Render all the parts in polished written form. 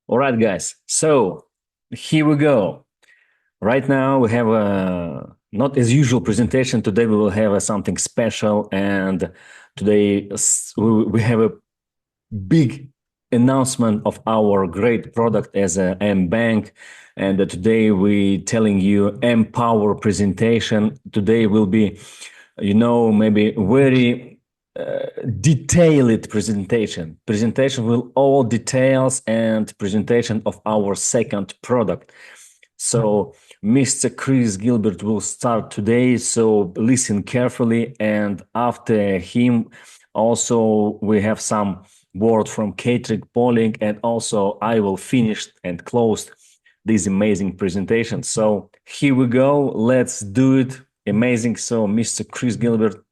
All right, guys. So here we go. Right now we have a not as usual presentation. Today we will have something special, and today we have a big announcement of our great product as a M Bank. And today we telling you Empower presentation. Today will be, maybe very detailed presentation with all details and presentation of our second product. So Mr. Chris Gilbert will start today, so listen carefully, and after him also we have some word from Catering Polling, and also I will finish and close this amazing presentation. So here we go, let's do it. Amazing. So Mr. Chris Gilbert,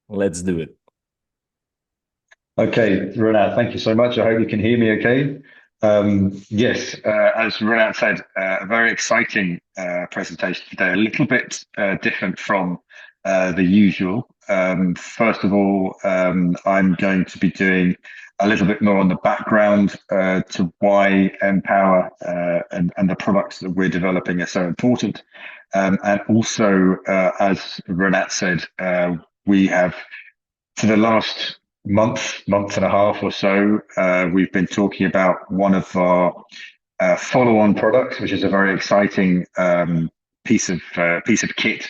let's do it. Okay, Renat, thank you so much. I hope you can hear me okay. Yes, as Renat said, a very exciting presentation today, a little bit different from the usual. First of all, I'm going to be doing a little bit more on the background to why Empower and the products that we're developing are so important. And also, as Renat said, we have for the last month and a half or so, we've been talking about one of our follow-on products, which is a very exciting piece of kit,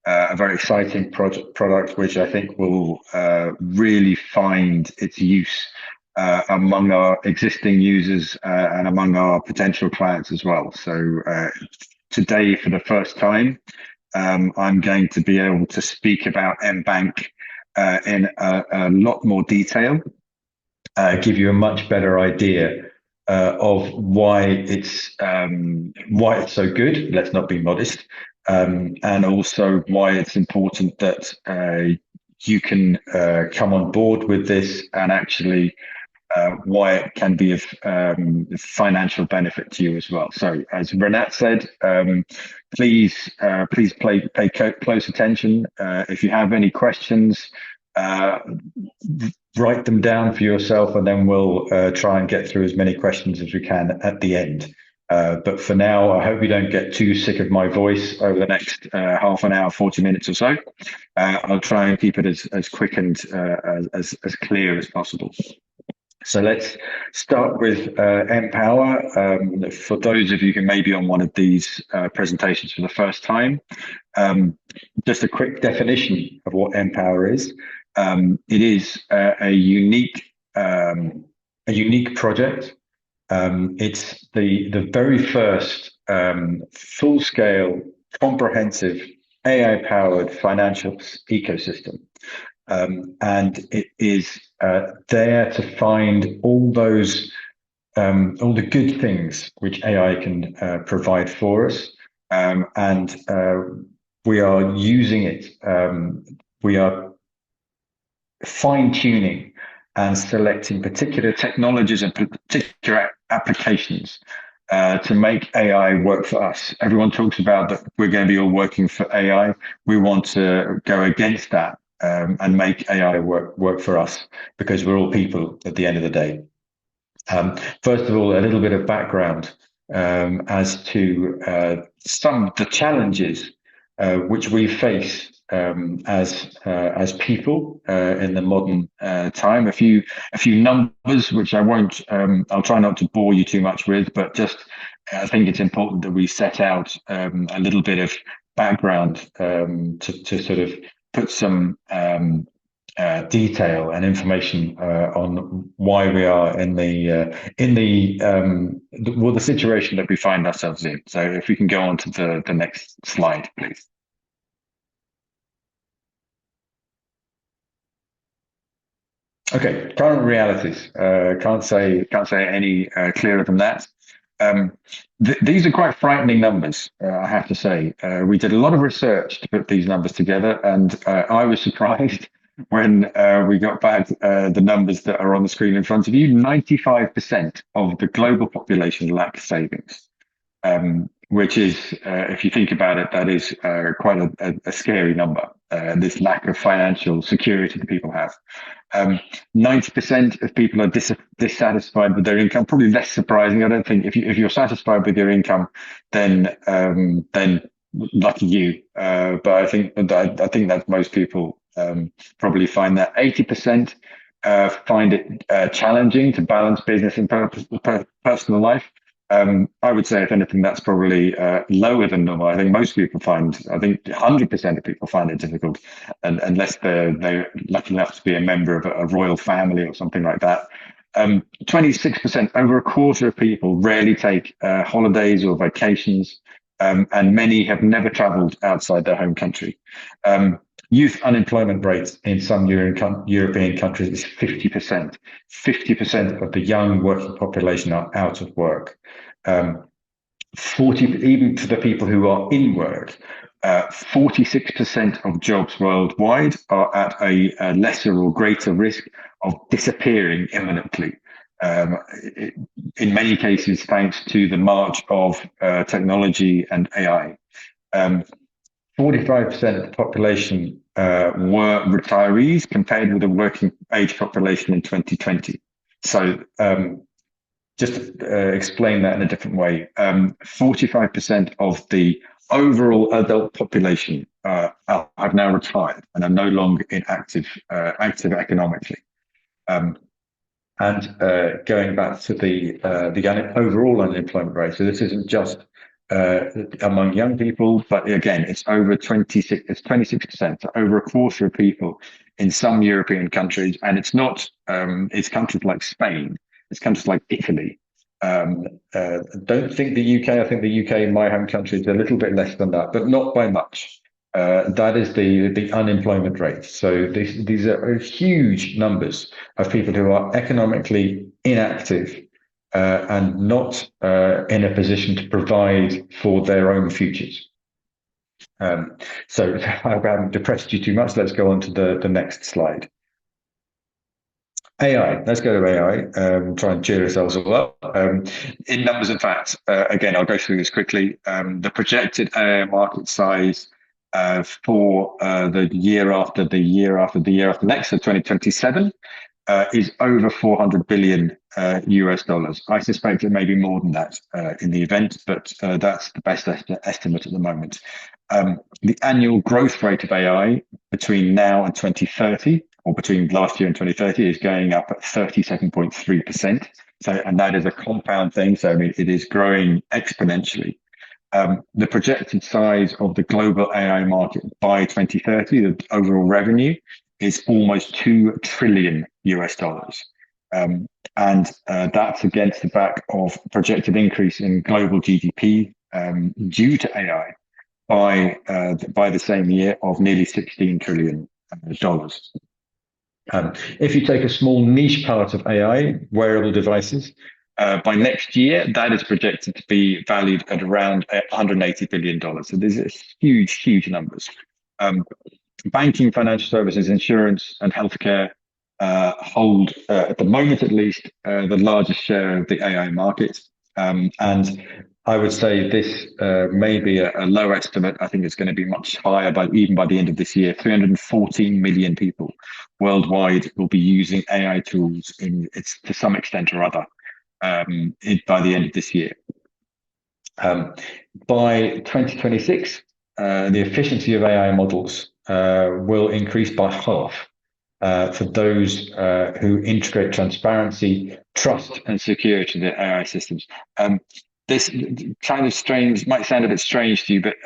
a very exciting product, which I think will really find its use among our existing users and among our potential clients as well. So today, for the first time, I'm going to be able to speak about MBank in a lot more detail, give you a much better idea of why it's so good. Let's not be modest, and also why it's important that you can come on board with this, and actually why it can be of financial benefit to you as well. So, as Renat said, please pay close attention. If you have any questions, write them down for yourself, and then we'll try and get through as many questions as we can at the end. But for now, I hope you don't get too sick of my voice over the next half an hour, 40 minutes or so. I'll try and keep it as quick and as clear as possible. So let's start with Empower. For those of you who may be on one of these presentations for the first time, just a quick definition of what Empower is. It is a unique project. It's the very first full-scale, comprehensive AI-powered financial ecosystem. And it is there to find all the good things which AI can provide for us, and we are using it. We are fine-tuning and selecting particular technologies and particular applications to make AI work for us. Everyone talks about that we're going to be all working for AI. We want to go against that. And make AI work for us, because we're all people at the end of the day. First of all, a little bit of background as to some of the challenges which we face as people in the modern time. A few numbers which I won't. I'll try not to bore you too much with, but just I think it's important that we set out a little bit of background to sort of put some detail and information on why we are in the situation that we find ourselves in. So if we can go on to the next slide, please. Okay, current realities. Can't say any clearer than that. These are quite frightening numbers, I have to say. We did a lot of research to put these numbers together, and I was surprised when we got back the numbers that are on the screen in front of you. 95% of the global population lack savings. which is, if you think about it, that is quite a scary number. This lack of financial security that people have. 90% of people are dissatisfied with their income. Probably less surprising. I don't think if you're satisfied with your income, then lucky you. But I think that most people probably find that 80% find it challenging to balance business and personal life. I would say, if anything, that's probably lower than normal. I think most people I think 100% of people find it difficult, unless they're lucky enough to be a member of a royal family or something like that. 26%, over a quarter of people rarely take holidays or vacations, and many have never traveled outside their home country. Youth unemployment rate in some European countries is 50%. 50% of the young working population are out of work. 40, even for the people who are in work, 46% of jobs worldwide are at a lesser or greater risk of disappearing imminently. In many cases, thanks to the march of technology and AI. 45% of the population were retirees, compared with the working age population in 2020. So just to explain that in a different way, 45% of the overall adult population have now retired and are no longer active economically. And going back to the overall unemployment rate, so this isn't just among young people, but again, it's over 26. It's 26%, so over a quarter of people in some European countries, and it's not. It's countries like Spain. It's countries like Italy. Don't think the UK. I think the UK, my home country, is a little bit less than that, but not by much. That is the unemployment rate. So these are huge numbers of people who are economically inactive and not in a position to provide for their own futures. So I haven't depressed you too much. Let's go on to the next slide. AI. Let's go to AI. Try and cheer ourselves all up. In numbers and facts, again, I'll go through this quickly. The projected AI market size for the year after next, so 2027, is over 400 billion US dollars. I suspect it may be more than that in the event, but that's the best estimate at the moment. The annual growth rate of AI between now and 2030, or between last year and 2030, is going up at 37.3%. So, and that is a compound thing. So, I mean, it is growing exponentially. The projected size of the global AI market by 2030, the overall revenue, is almost 2 trillion US dollars. And that's against the back of projected increase in global GDP due to AI by the same year of nearly 16 trillion dollars. If you take a small niche part of AI, wearable devices, by next year, that is projected to be valued at around $180 billion. So these are huge, huge numbers. Banking, financial services, insurance, and healthcare hold, at the moment at least, the largest share of the AI market. And I would say this may be a low estimate. I think it's going to be much higher, even by the end of this year. 314 million people worldwide will be using AI tools to some extent or other by the end of this year. By 2026, the efficiency of AI models will increase by half for those who integrate transparency, trust, and security to their AI systems. This kind of strange, might sound a bit strange to you, but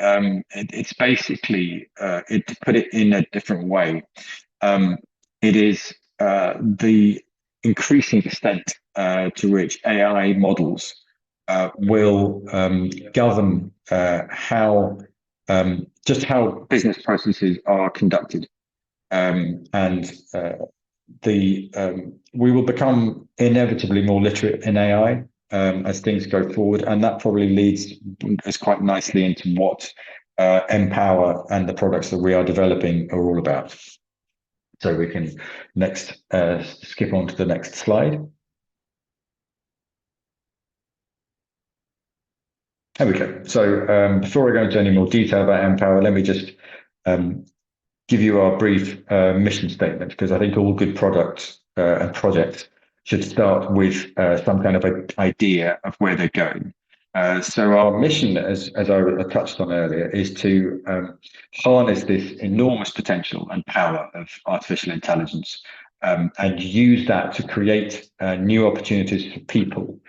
it's basically, to put it in a different way, it is the increasing extent to which AI models will govern just how business processes are conducted. We will become inevitably more literate in AI as things go forward, and that probably leads us quite nicely into what Empower and the products that we are developing are all about. So we can next skip on to the next slide. There we go. So before I go into any more detail about Empower, let me just um, give you our brief mission statement, because I think all good products and projects should start with some kind of an idea of where they're going. So our mission, as I touched on earlier, is to harness this enormous potential and power of artificial intelligence, and use that to create new opportunities for people,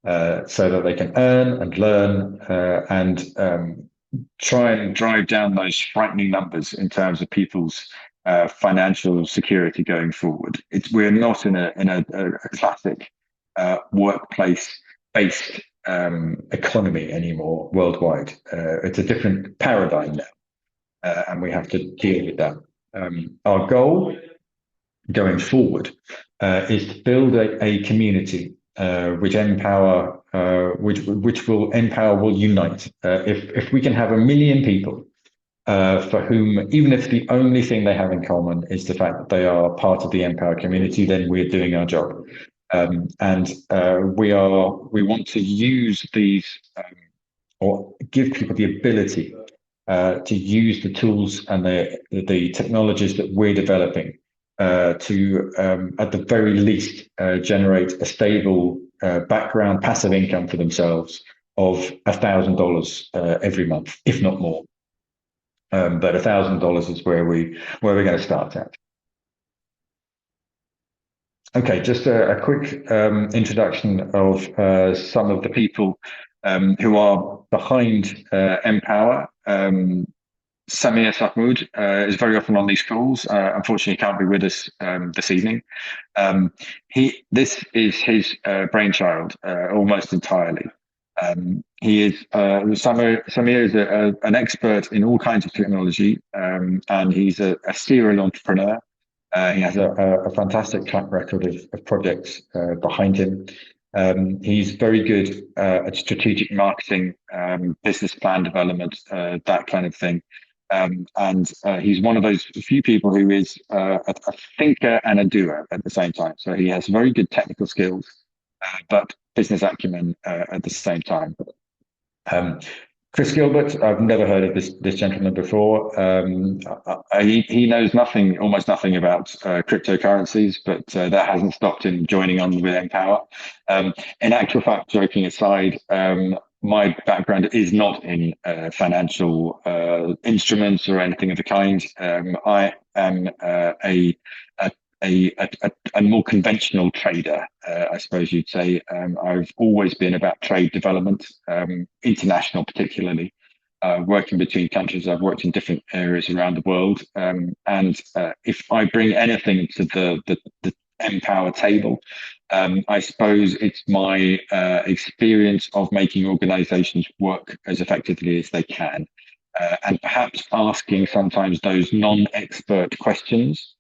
so that they can earn and learn, and try and drive down those frightening numbers in terms of people's financial security going forward. We're not in a classic workplace based economy anymore worldwide. It's a different paradigm now, and we have to deal with that. Our goal going forward is to build a community which empower, which will empower, will unite. If we can have 1 million people for whom, even if the only thing they have in common is the fact that they are part of the Empower community, then we're doing our job. And we want to use these, or give people the ability to use the tools and the technologies that we're developing to, at the very least, generate a stable background passive income for themselves of $1,000 every month, if not more. But $1,000 is where we're going to start at. Okay, just a quick introduction of some of the people who are behind Empower. Samir Sahmood is very often on these calls. Unfortunately, he can't be with us this evening. This is his brainchild almost entirely. Samir is an expert in all kinds of technology, and he's a serial entrepreneur. He has a fantastic track record of projects behind him. He's very good at strategic marketing, business plan development, that kind of thing. And he's one of those few people who is a thinker and a doer at the same time. So he has very good technical skills, but business acumen at the same time. Chris Gilbert, I've never heard of this gentleman before. He knows almost nothing about cryptocurrencies, but that hasn't stopped him joining on with Empower. In actual fact, joking aside, my background is not in financial instruments or anything of the kind. I am a more conventional trader, I suppose you'd say. I've always been about trade development, international particularly, working between countries. I've worked in different areas around the world. And if I bring anything to the Empower table, I suppose it's my experience of making organizations work as effectively as they can. And perhaps asking sometimes those non-expert questions,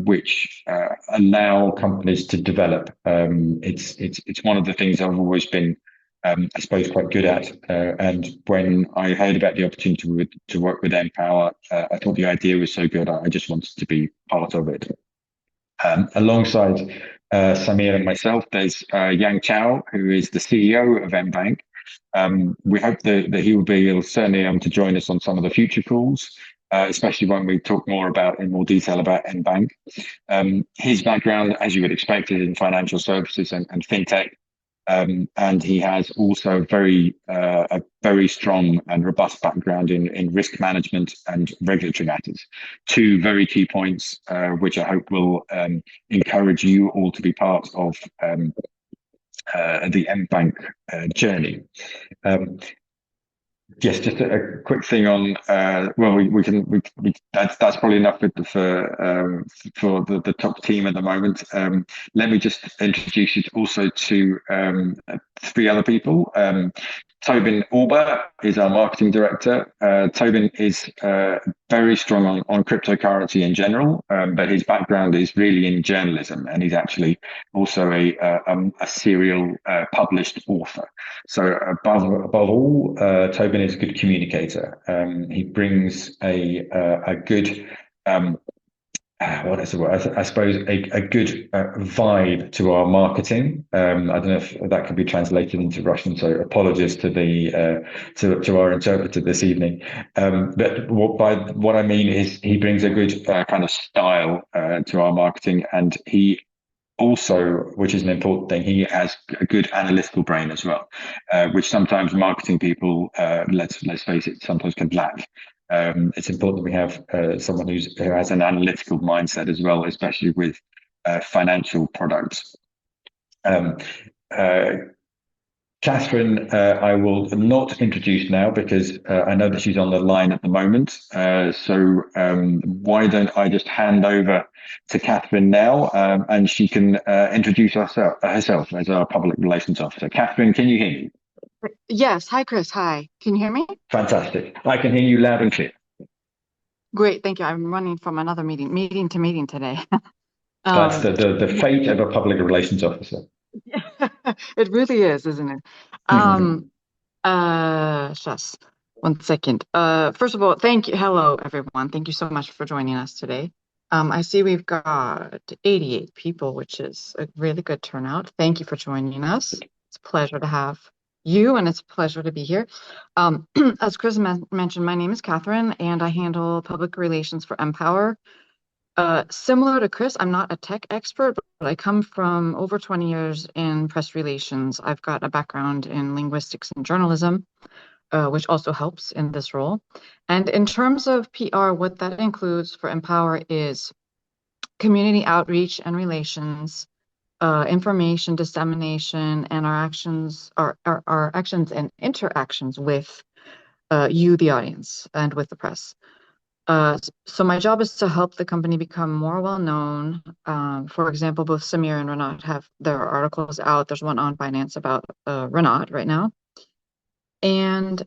which allow companies to develop. It's one of the things I've always been, I suppose, quite good at. And when I heard about the opportunity to work with Empower, I thought the idea was so good, I just wanted to be part of it. Alongside Samir and myself, there's Yang Chao, who is the CEO of Mbanq. We hope that he will be certainly able to join us on some of the future calls, especially when we talk in more detail about Mbanq. His background, as you would expect, is in financial services and fintech. And he has also a very strong and robust background in risk management and regulatory matters. Two very key points, which I hope will encourage you all to be part of the Mbanq journey. Yes, just a quick thing on. Well, that's probably enough for the top team at the moment. Let me just introduce you also to 3 other people. Tobin Orber is our marketing director. Tobin is very strong on cryptocurrency in general, but his background is really in journalism, and he's actually also a serial published author. So above all, Tobin is a good communicator. He brings a good what is the word? I suppose a good vibe to our marketing. I don't know if that could be translated into Russian, so apologies to the to our interpreter this evening. But by what I mean is he brings a good kind of style to our marketing, and he also, which is an important thing, he has a good analytical brain as well, which sometimes marketing people, let's face it, sometimes can lack. It's important that we have someone who has an analytical mindset as well, especially with financial products. Um, uh, Catherine, I will not introduce now because I know that she's on the line at the moment. So why don't I just hand over to Catherine now, and she can introduce herself as our public relations officer. Catherine, can you hear me? Yes. Hi, Chris. Hi. Can you hear me? Fantastic. I can hear you loud and clear. Great. Thank you. I'm running from another meeting to meeting today. That's Um, the fate of a public relations officer. it really is, isn't it? Um, Shush. One second. First of all, thank you. Hello, everyone. Thank you so much for joining us today. I see we've got 88 people, which is a really good turnout. Thank you for joining us. It's a pleasure to have you, and it's a pleasure to be here. As Chris mentioned, my name is Catherine, and I handle public relations for Empower. Similar to Chris, I'm not a tech expert, but I come from over 20 years in press relations. I've got a background in linguistics and journalism, which also helps in this role. And in terms of PR, what that includes for Empower is community outreach and relations, information dissemination, and our actions and interactions with you, the audience, and with the press. So my job is to help the company become more well known. For example, both Samir and Renat have their articles out. There's one on finance about Renat right now. And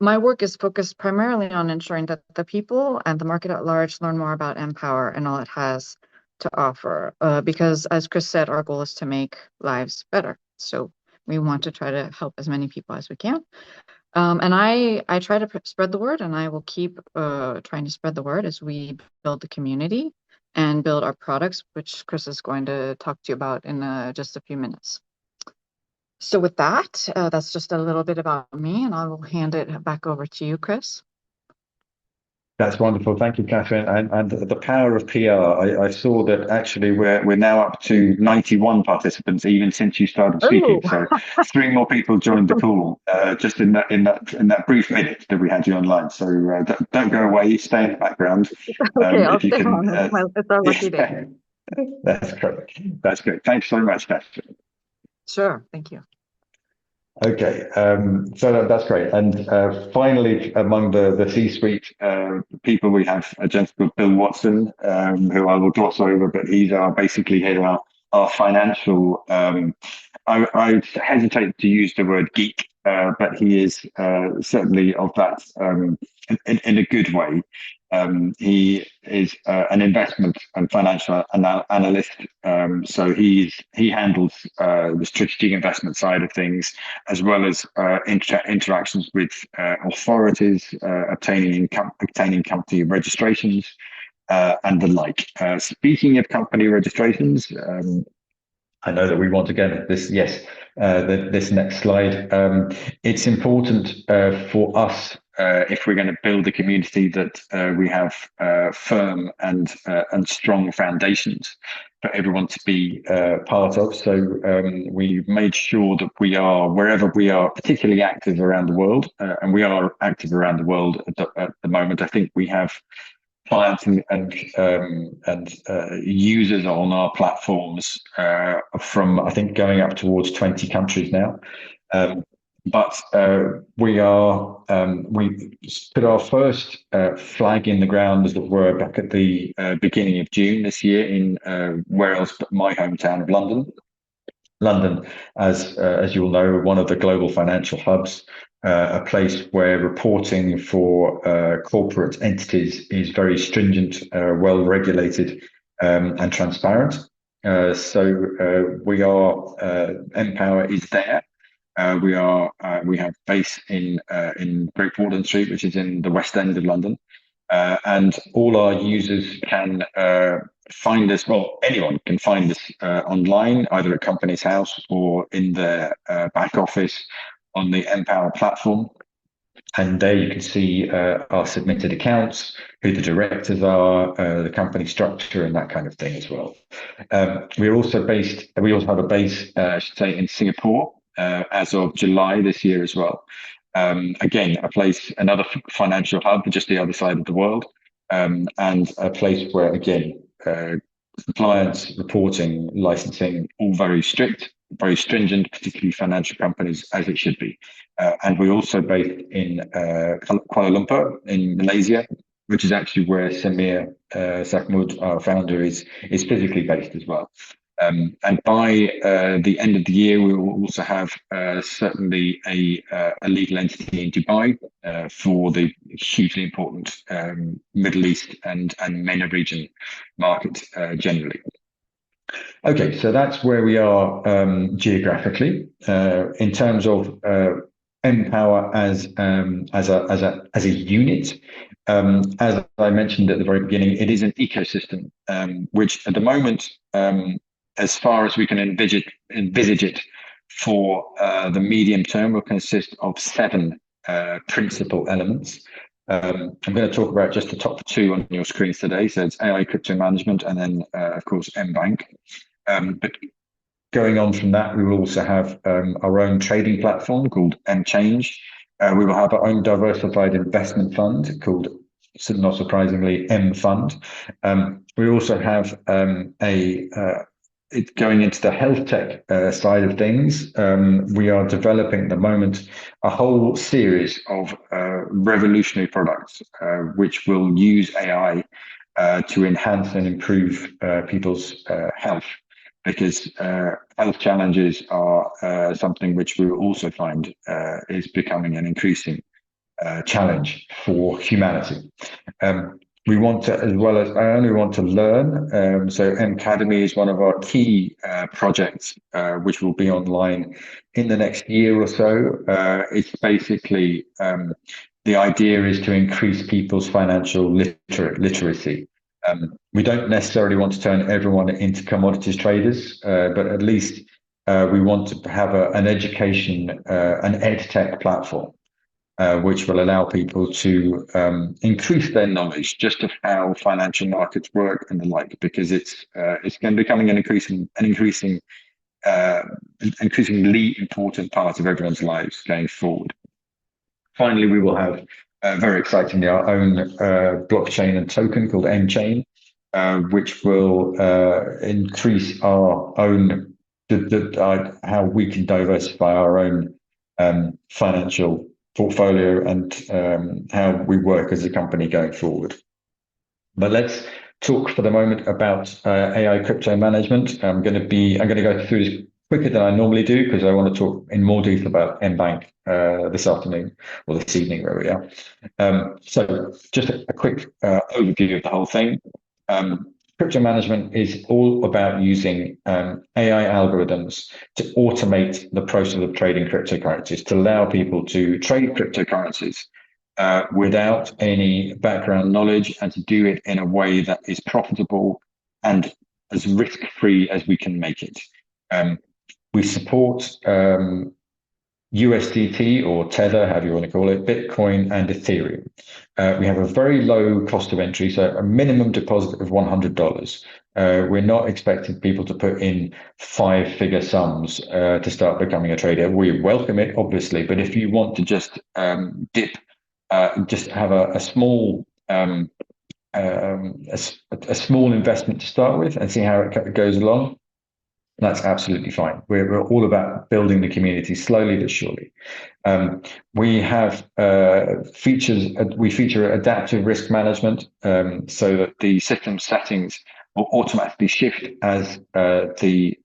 my work is focused primarily on ensuring that the people and the market at large learn more about Empower and all it has to offer. Because as Chris said, our goal is to make lives better. So we want to try to help as many people as we can. And I try to spread the word, and I will keep trying to spread the word as we build the community and build our products, which Chris is going to talk to you about in just a few minutes. So with that, that's just a little bit about me, and I will hand it back over to you, Chris. That's wonderful. Thank you, Catherine. And the power of PR. I saw that actually we're now up to 91 participants, even since you started speaking. Oh, So three more people joined the call just in that brief minute that we had you online. So don't go away. Stay in the background. okay, I'll If you stay can. on. It's our lucky day. Yeah, that's correct. That's good. Thanks so much, Catherine. Sure, thank you. Okay, so that's great. And finally, among the C-suite people, we have a gentleman called Bill Watson, who I will gloss over, but he's basically head of our financial. I hesitate to use the word geek, but he is certainly of that in a good way. He is an investment and financial analyst. So he handles the strategic investment side of things, as well as interactions with authorities, obtaining company registrations, and the like. Speaking of company registrations, I know that we want to get this. Yes, this next slide. It's important for us if we're going to build a community that we have firm and strong foundations for everyone to be part of. So we've made sure that we are wherever we are particularly active around the world, and we are active around the world at the moment. I think we have clients and users on our platforms from I think going up towards 20 countries now. But we put our first flag in the ground, as it were, back at the beginning of June this year in where else but my hometown of London. London, as you all know, one of the global financial hubs, a place where reporting for corporate entities is very stringent, well regulated, and transparent. So we are Empower is there. We have base in Great Portland Street, which is in the West End of London. and all our users can find us. Well, anyone can find us online, either at Companies House or in their back office on the Empower platform. And there you can see our submitted accounts, who the directors are, the company structure, and that kind of thing as well. We also have a base, I should say, in Singapore as of July this year as well. Again, another financial hub, just the other side of the world, and a place where, again, compliance, reporting, licensing, all very strict, very stringent, particularly financial companies, as it should be. And we're also based in Kuala Lumpur in Malaysia, which is actually where Samir Sakhmood, our founder, is physically based as well. And by the end of the year, we will also have certainly a legal entity in Dubai for the hugely important Middle East and MENA region market generally. Okay, so that's where we are geographically in terms of Empower as a unit. As I mentioned at the very beginning, it is an ecosystem which, at the moment, as far as we can envisage it for the medium term, will consist of 7 principal elements. I'm going to talk about just the top 2 on your screens today. So it's AI crypto management, and then, of course, mBank. But going on from that, we will also have our own trading platform called mChange. We will have our own diversified investment fund called, not surprisingly, mFund. We also have going into the health tech side of things. We are developing at the moment a whole series of revolutionary products which will use AI to enhance and improve people's health, because health challenges are something which we will also find is becoming an increasing challenge for humanity. We want to, as well as I only want to learn. So Mcademy is one of our key projects, which will be online in the next year or so. It's basically the idea is to increase people's financial literacy. We don't necessarily want to turn everyone into commodities traders, but at least we want to have an education, an ed tech platform, which will allow people to increase their knowledge just of how financial markets work and the like, because it's going to be becoming an increasingly important part of everyone's lives going forward. Finally, we will have very excitingly our own blockchain and token called mChain, which will increase our own how we can diversify our own financial portfolio and how we work as a company going forward. But let's talk for the moment about AI crypto management. I'm going to go through this quicker than I normally do, because I want to talk in more detail about mBank this afternoon, or this evening, where we are. So just a quick overview of the whole thing. Crypto management is all about using AI algorithms to automate the process of trading cryptocurrencies, to allow people to trade cryptocurrencies without any background knowledge, and to do it in a way that is profitable and as risk-free as we can make it. We support USDT or Tether, however you want to call it, Bitcoin and Ethereum. We have a very low cost of entry, so a minimum deposit of $100. We're not expecting people to put in 5-figure sums to start becoming a trader. We welcome it, obviously, but if you want to just dip, just have a small a small investment to start with and see how it goes along, that's absolutely fine. We're all about building the community slowly but surely. We have features. We feature adaptive risk management, so that the system settings will automatically shift as the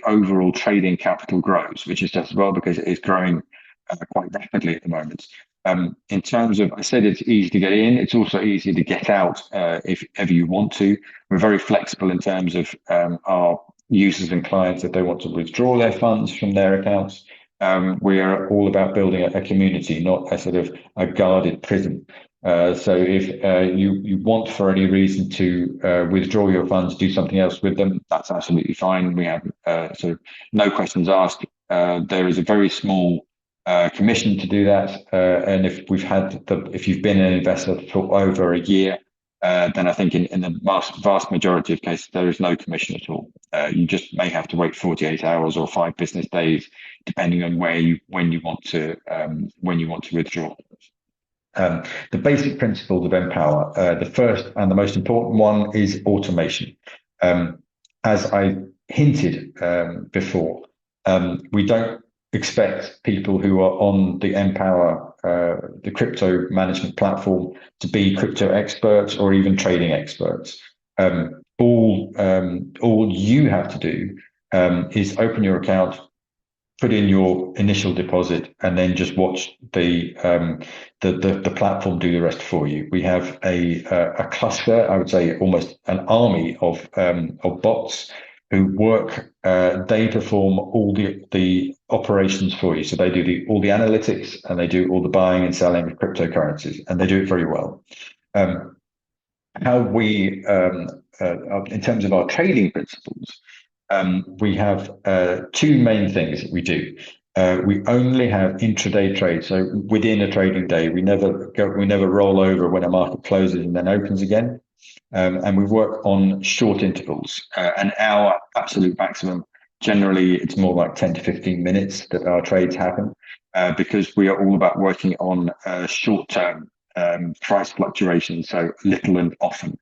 overall trading capital grows, which is just as well because it is growing quite rapidly at the moment. In terms of, I said it's easy to get in, it's also easy to get out if ever you want to. We're very flexible in terms of our users and clients if they want to withdraw their funds from their accounts. We are all about building a community, not a sort of a guarded prison. So if you want for any reason to withdraw your funds, do something else with them, that's absolutely fine. We have sort of no questions asked. There is a very small commission to do that, and if you've been an investor for over a year, then I think in the vast majority of cases there is no commission at all. You just may have to wait 48 hours or 5 business days, depending on when you want to withdraw. The basic principles of Empower. The first and the most important one is automation. As I hinted before, we don't expect people who are on the Empower, the crypto management platform, to be crypto experts or even trading experts. All you have to do is open your account, put in your initial deposit, and then just watch the platform do the rest for you. We have a cluster, I would say almost an army of bots who work. They perform all the operations for you. So they do all the analytics, and they do all the buying and selling of cryptocurrencies, and they do it very well. How we, in terms of our trading principles, we have 2 main things that we do. We only have intraday trades, so within a trading day. We never roll over when a market closes and then opens again. And we work on short intervals. An hour absolute maximum. Generally, it's more like 10 to 15 minutes that our trades happen, because we are all about working on short-term price fluctuations. So little and often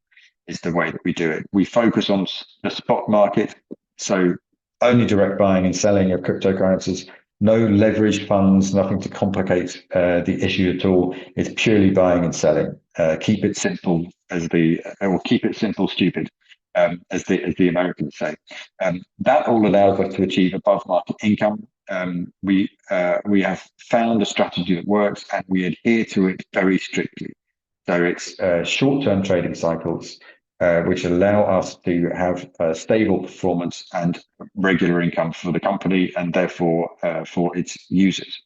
is the way that we do it. We focus on the spot market. So only direct buying and selling of cryptocurrencies, no leveraged funds, nothing to complicate the issue at all. It's purely buying and selling. Keep it simple, or keep it simple, stupid, as the Americans say. That all allows us to achieve above market income. We have found a strategy that works, and we adhere to it very strictly. So it's short-term trading cycles, which allow us to have stable performance and regular income for the company, and therefore for its users.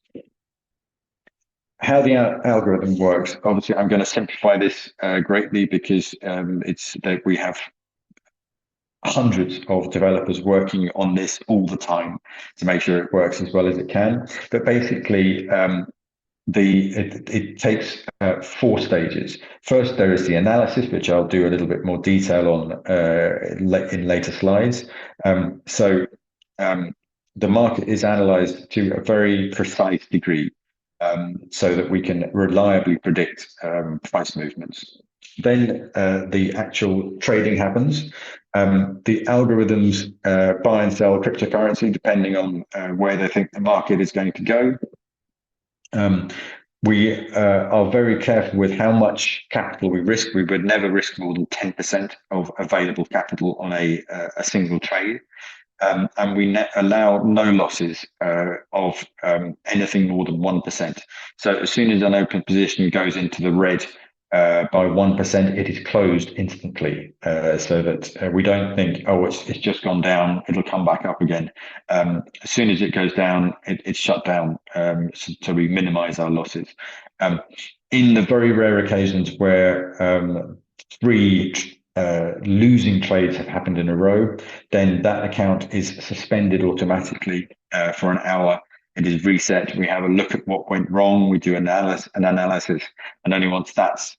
How the algorithm works, obviously I'm going to simplify this greatly, because it's that we have hundreds of developers working on this all the time to make sure it works as well as it can. But basically, it takes 4 stages. First, there is the analysis, which I'll do a little bit more detail on in later slides. So the market is analyzed to a very precise degree, so that we can reliably predict price movements. Then the actual trading happens. The algorithms buy and sell cryptocurrency depending on where they think the market is going to go. We are very careful with how much capital we risk. We would never risk more than 10% of available capital on a single trade. And we allow no losses of anything more than 1%. So as soon as an open position goes into the red by 1%, it is closed instantly, so that we don't think, oh, it's just gone down, it'll come back up again. As soon as it goes down, it's shut down, so we minimize our losses. In the very rare occasions where 3 losing trades have happened in a row, then that account is suspended automatically for an hour. It is reset. We have a look at what went wrong. We do an analysis, and only once that's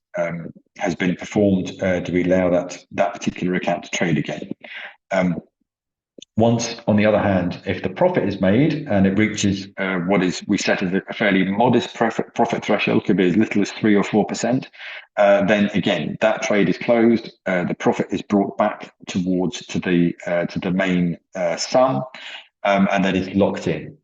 has been performed do we allow that particular account to trade again. Once, on the other hand, if the profit is made and it reaches what we set as a fairly modest profit threshold, could be as little as 3 or 4%, then again that trade is closed. The profit is brought back to the main sum, and that is locked in.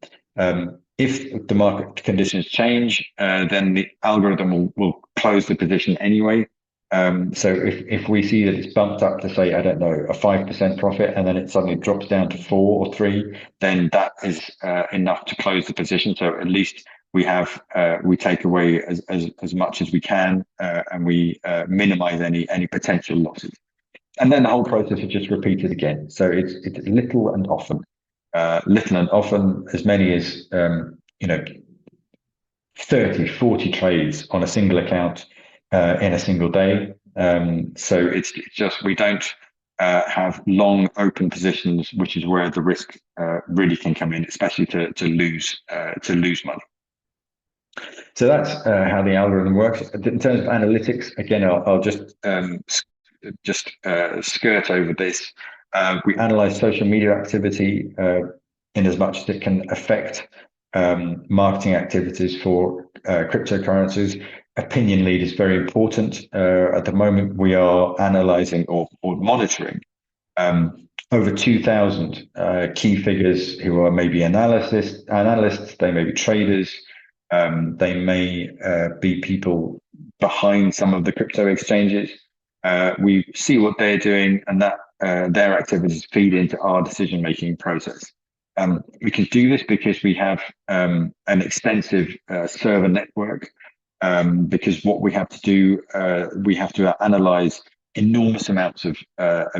If the market conditions change, then the algorithm will close the position anyway. So if we see that it's bumped up to, say, I don't know, a 5% profit, and then it suddenly drops down to 4 or 3, then that is enough to close the position. So at least we take away as much as we can, and we minimize any potential losses. And then the whole process is just repeated again. So it's little and often. As many as 30, 40 trades on a single account in a single day. So it's just we don't have long open positions, which is where the risk really can come in, especially to lose money. So that's how the algorithm works. In terms of analytics, again, I'll just skirt over this. We analyze social media activity in as much as it can affect marketing activities for cryptocurrencies. Opinion lead is very important. At the moment, we are analyzing or monitoring over 2,000 key figures who are maybe analysts, they may be traders, they may be people behind some of the crypto exchanges. We see what they're doing, and that their activities feed into our decision-making process. We can do this because we have an extensive server network. Because what we have to do, we have to analyze enormous amounts of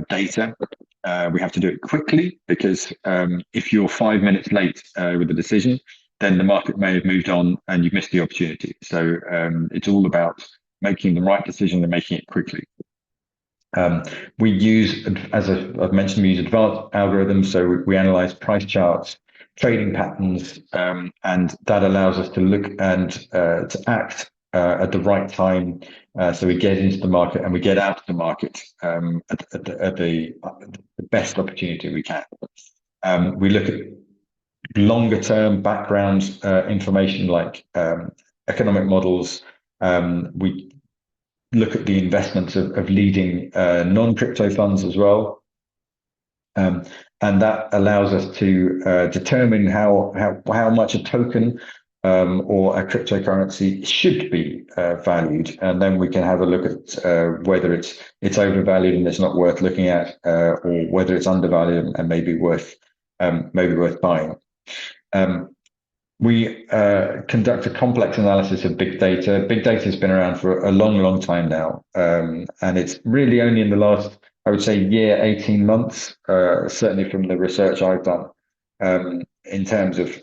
data. We have to do it quickly because if you're 5 minutes late with the decision, then the market may have moved on and you've missed the opportunity. So it's all about making the right decision and making it quickly. We use, as I've mentioned, we use advanced algorithms. So we analyze price charts, trading patterns, and that allows us to look and to act at the right time. So we get into the market and we get out of the market at the best opportunity we can. We look at longer term background information like economic models. We look at the investments of leading non-crypto funds as well. And that allows us to determine how much a token or a cryptocurrency should be valued, and then we can have a look at whether it's overvalued and it's not worth looking at, or whether it's undervalued and maybe worth buying. We conduct a complex analysis of big data. Big data has been around for a long, long time now, and it's really only in the last, I would say, year, 18 months, certainly from the research I've done, in terms of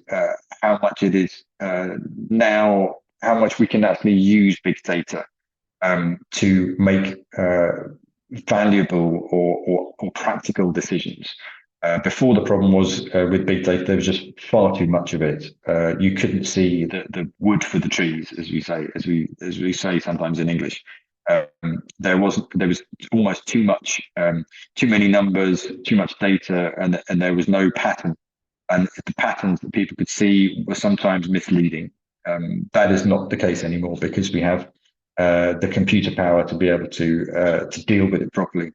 how much it is now, how much we can actually use big data to make valuable or practical decisions. Before, the problem was with big data, there was just far too much of it. You couldn't see the wood for the trees, as we say sometimes in English. There was almost too much, too many numbers, too much data, and there was no pattern. And the patterns that people could see were sometimes misleading. That is not the case anymore because we have the computer power to be able to deal with it properly.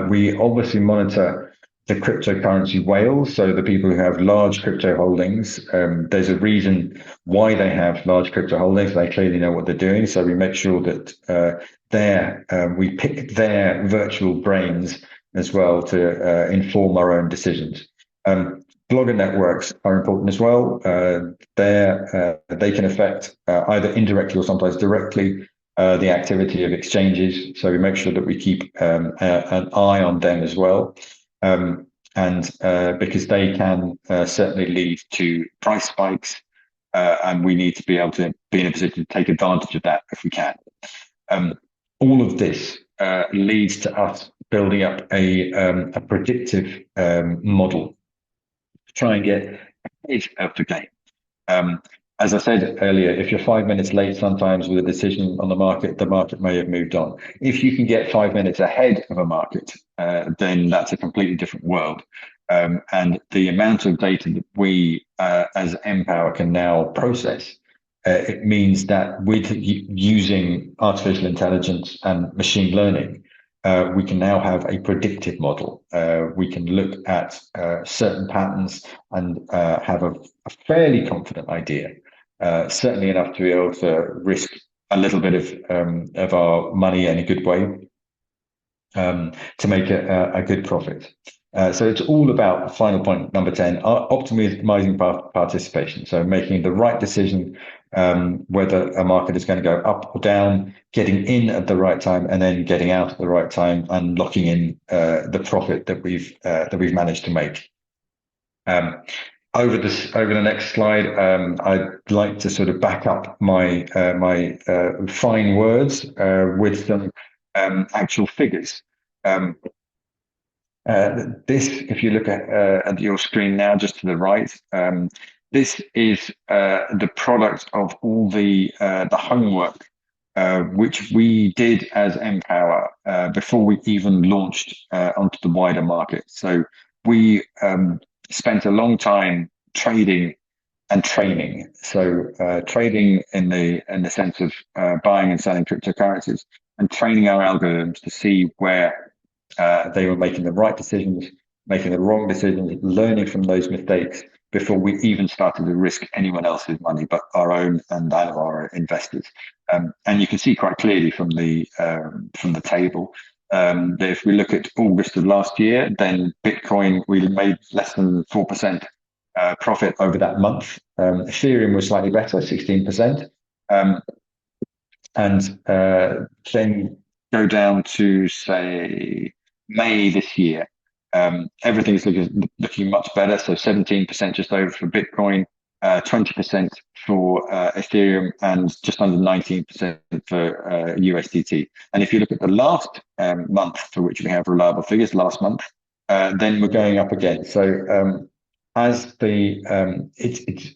We obviously monitor the cryptocurrency whales, so the people who have large crypto holdings. There's a reason why they have large crypto holdings. They clearly know what they're doing, so we make sure that we pick their virtual brains as well to inform our own decisions. Blogger networks are important as well. They can affect either indirectly or sometimes directly the activity of exchanges. So we make sure that we keep an eye on them as well. And because they can certainly lead to price spikes, and we need to be able to be in a position to take advantage of that if we can. All of this leads to us building up a predictive model to try and get ahead of the game. As I said earlier, if you're 5 minutes late, sometimes with a decision on the market may have moved on. If you can get 5 minutes ahead of a market, then that's a completely different world. And the amount of data that we, as Empower, can now process, it means that with using artificial intelligence and machine learning, we can now have a predictive model. We can look at certain patterns and have a fairly confident idea. Certainly enough to be able to risk a little bit of our money in a good way to make a good profit. So it's all about final point number 10, optimizing participation. So making the right decision, whether a market is going to go up or down, getting in at the right time, and then getting out at the right time and locking in the profit that we've managed to make. over the next slide, I'd like to sort of back up my fine words with some actual figures. This, if you look at your screen now, just to the right, this is the product of all the homework which we did as Empower before we even launched onto the wider market. So we spent a long time trading and training. So trading in the sense of buying and selling cryptocurrencies, and training our algorithms to see where they were making the right decisions, making the wrong decisions, learning from those mistakes before we even started to risk anyone else's money but our own and that of our investors. And you can see quite clearly from the table that if we look at August of last year, then Bitcoin, we made less than 4% profit over that month. Ethereum was slightly better, 16%. And then go down to, say, May this year, everything's looking much better. So 17% just over for Bitcoin, 20% for Ethereum, and just under 19% for USDT. And if you look at the last month for which we have reliable figures, last month, then we're going up again. So as the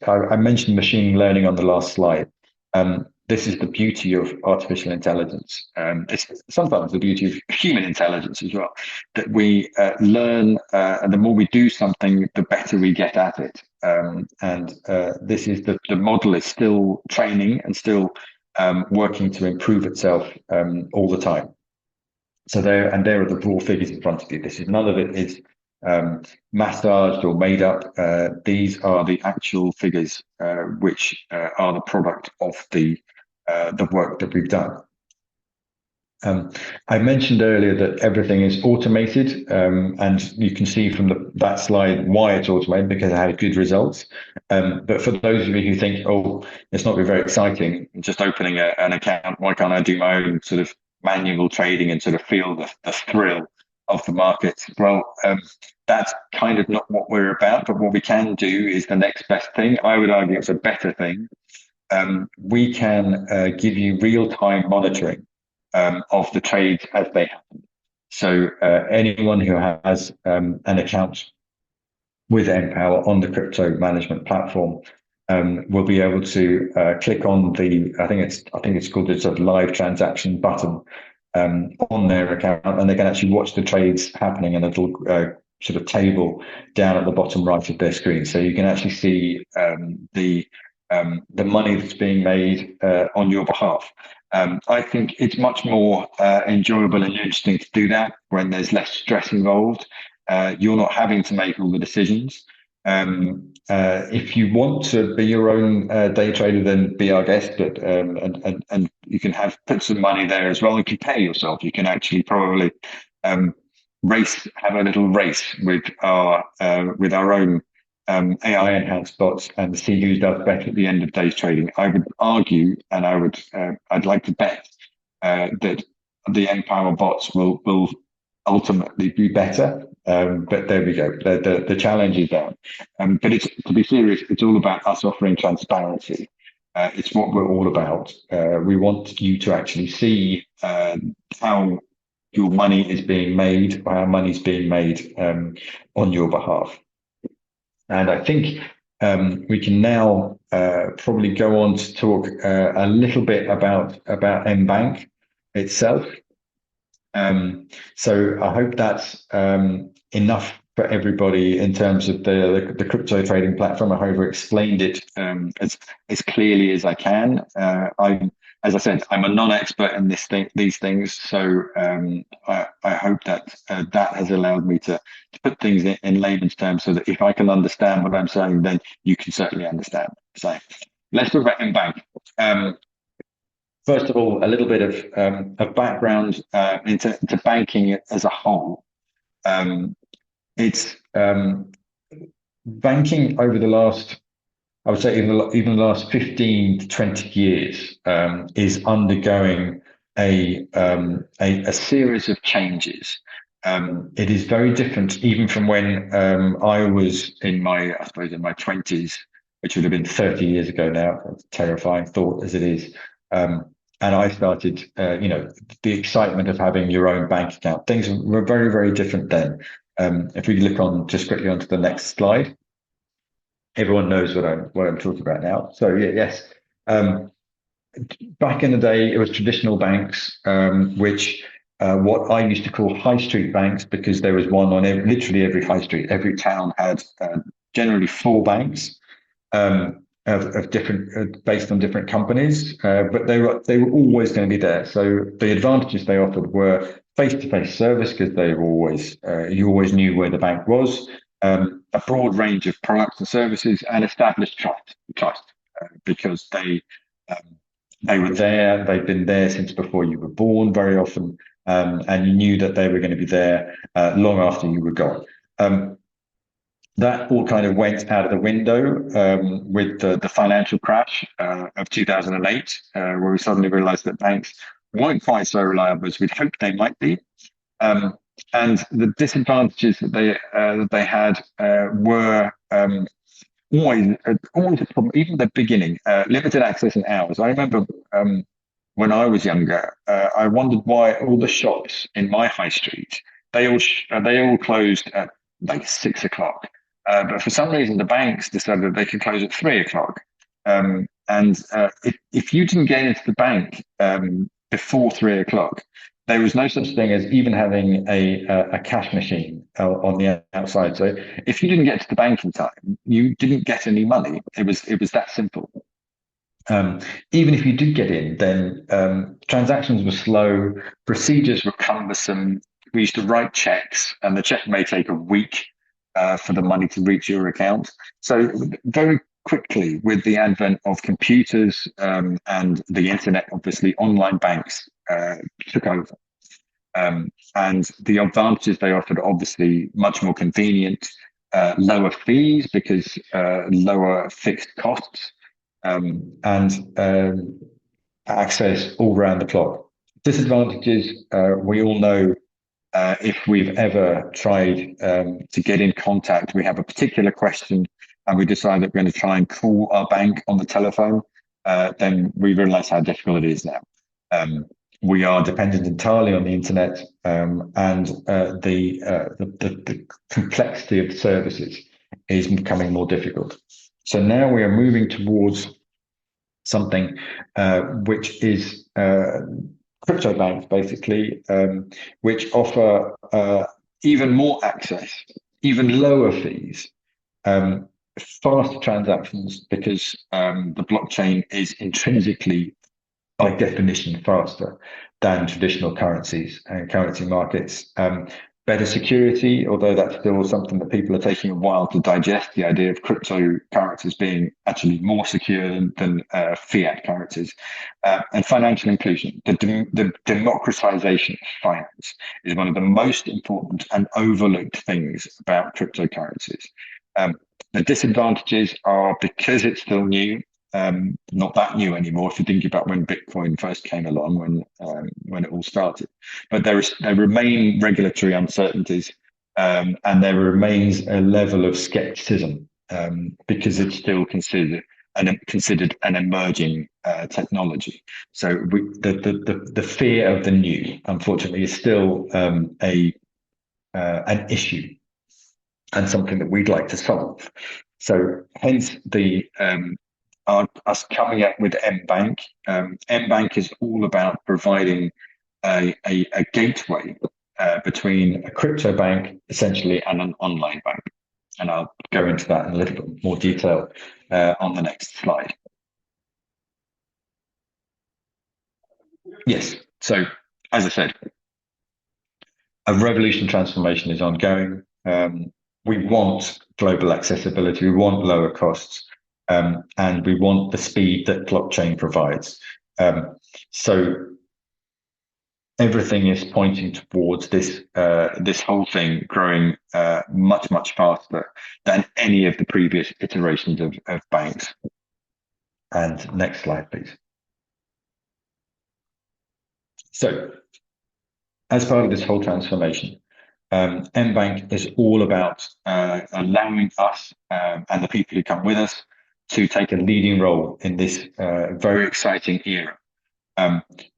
I mentioned machine learning on the last slide. This is the beauty of artificial intelligence. It's sometimes the beauty of human intelligence as well, that we learn, and the more we do something, the better we get at it. This is the model is still training and still working to improve itself all the time. So there are the raw figures in front of you. This is none of it is massaged or made up. These are the actual figures which are the product of the work that we've done. I mentioned earlier that everything is automated, and you can see from that slide why it's automated, because it had good results. But for those of you who think, oh, it's not very exciting, just opening an account, why can't I do my own sort of manual trading and sort of feel the thrill of the market? Well, that's kind of not what we're about, but what we can do is the next best thing. I would argue it's a better thing. We can give you real-time monitoring of the trades as they happen. So anyone who has an account with Empower on the crypto management platform will be able to click on the I think it's called the sort of live transaction button on their account, and they can actually watch the trades happening in a little sort of table down at the bottom right of their screen. So you can actually see the money that's being made on your behalf. I think it's much more enjoyable and interesting to do that when there's less stress involved. You're not having to make all the decisions. If you want to be your own day trader, then be our guest. But and you can put some money there as well and compare yourself. You can actually probably have a little race with our own AI enhanced bots and see who does better at the end of day's trading. I would argue, and I'd like to bet that the Empower bots will ultimately be better. But there we go. The challenge is there. But to be serious, it's all about us offering transparency. It's what we're all about. We want you to actually see how your money is being made, or how money is being made on your behalf. And I think we can now probably go on to talk a little bit about Mbanq itself. So I hope that's enough for everybody in terms of the crypto trading platform. I hope I explained it as clearly as I can. As I said, I'm a non-expert in these things, so I hope that that has allowed me to put things in layman's terms, so that if I can understand what I'm saying, then you can certainly understand. So let's talk about Mbanq. First of all, a little bit of background into banking as a whole. It's banking over the last, I would say, even the last 15 to 20 years is undergoing a series of changes. It is very different, even from when I was in my, I suppose, in my 20s, which would have been 30 years ago now. It's a terrifying thought as it is. And I started, the excitement of having your own bank account. Things were very, very different then. If we look on just quickly onto the next slide, everyone knows what I'm talking about now. So yeah, yes. Back in the day, it was traditional banks, which what I used to call high street banks, because there was one on literally every high street. Every town had generally 4 banks of different, based on different companies, but they were always going to be there. So the advantages they offered were face-to-face service, because they were always you always knew where the bank was. A broad range of products and services, and established trust, because they were there. They'd been there since before you were born, very often, and you knew that they were going to be there long after you were gone. That all kind of went out of the window with the financial crash of 2008, where we suddenly realized that banks weren't quite so reliable as we'd hoped they might be. And the disadvantages that they had were always a problem, even at the beginning. Limited access and hours. I remember when I was younger, I wondered why all the shops in my high street, they all closed at like 6 o'clock. But for some reason, the banks decided that they could close at 3 o'clock. And if you didn't get into the bank before 3 o'clock, there was no such thing as even having a cash machine on the outside. So if you didn't get to the bank in time, you didn't get any money. It was that simple. Even if you did get in, then transactions were slow, procedures were cumbersome. We used to write checks, and the check may take a week for the money to reach your account. So very quickly, with the advent of computers and the internet, obviously, online banks took over. And the advantages they offered, obviously, much more convenient, lower fees because lower fixed costs, and access all around the clock. Disadvantages, we all know. If we've ever tried to get in contact, we have a particular question and we decide that we're going to try and call our bank on the telephone, then we realize how difficult it is now. We are dependent entirely on the internet, and the complexity of the services is becoming more difficult. So now we are moving towards something which is crypto banks, basically, which offer even more access, even lower fees, faster transactions, because the blockchain is intrinsically, by definition, faster than traditional currencies and currency markets. Better security, although that's still something that people are taking a while to digest, the idea of cryptocurrencies being actually more secure than fiat currencies. And financial inclusion. The democratization of finance is one of the most important and overlooked things about cryptocurrencies. The disadvantages are, because it's still new, not that new anymore if you think about when Bitcoin first came along, when it all started. But there remain regulatory uncertainties, and there remains a level of skepticism because it's still considered an emerging technology. So the fear of the new, unfortunately, is still an issue and something that we'd like to solve. So hence us coming up with mBank. mBank is all about providing a gateway between a crypto bank, essentially, and an online bank. And I'll go into that in a little bit more detail on the next slide. Yes, so as I said, a revolution transformation is ongoing. We want global accessibility, we want lower costs, and we want the speed that blockchain provides. So everything is pointing towards this whole thing growing much faster than any of the previous iterations of banks. And next slide, please. So as part of this whole transformation, mBank is all about allowing us and the people who come with us to take a leading role in this very exciting era.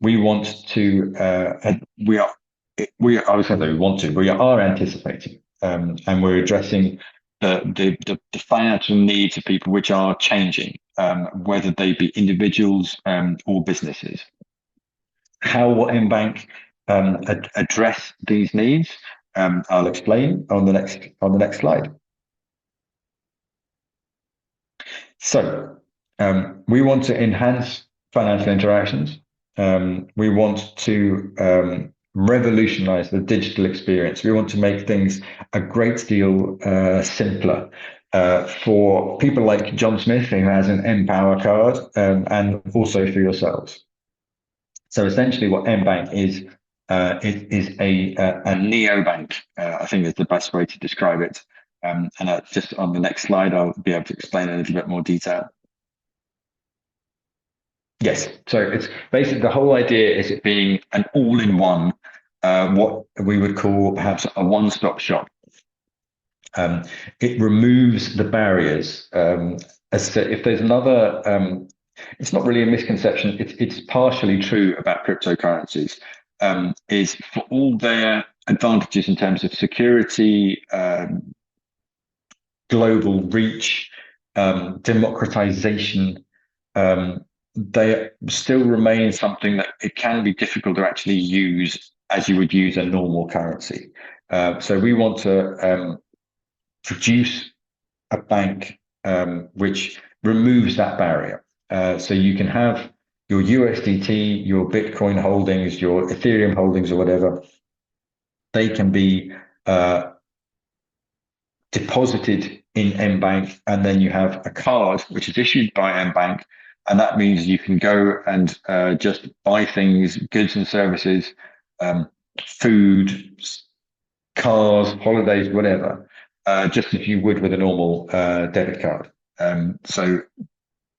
We want to, we are, I would say that we want to, we are anticipating, and we're addressing the financial needs of people which are changing, whether they be individuals or businesses. How will mBank address these needs? I'll explain on the next slide. So we want to enhance financial interactions. We want to revolutionize the digital experience. We want to make things a great deal simpler for people like John Smith, who has an mPower card, and also for yourselves. So essentially what mBank is, it is a neobank, I think is the best way to describe it. And just on the next slide, I'll be able to explain a little bit more detail. Yes, so it's basically the whole idea is it being an all-in-one, what we would call perhaps a one-stop shop. It removes the barriers. As if there's another, it's not really a misconception. It's partially true about cryptocurrencies. Is for all their advantages in terms of security, global reach, democratization, they still remain something that it can be difficult to actually use as you would use a normal currency. So we want to produce a bank which removes that barrier. So you can have your USDT, your Bitcoin holdings, your Ethereum holdings, or whatever. They can be deposited in mBank, and then you have a card which is issued by mBank, and that means you can go and just buy things, goods and services, food, cars, holidays, whatever, just as you would with a normal debit card. So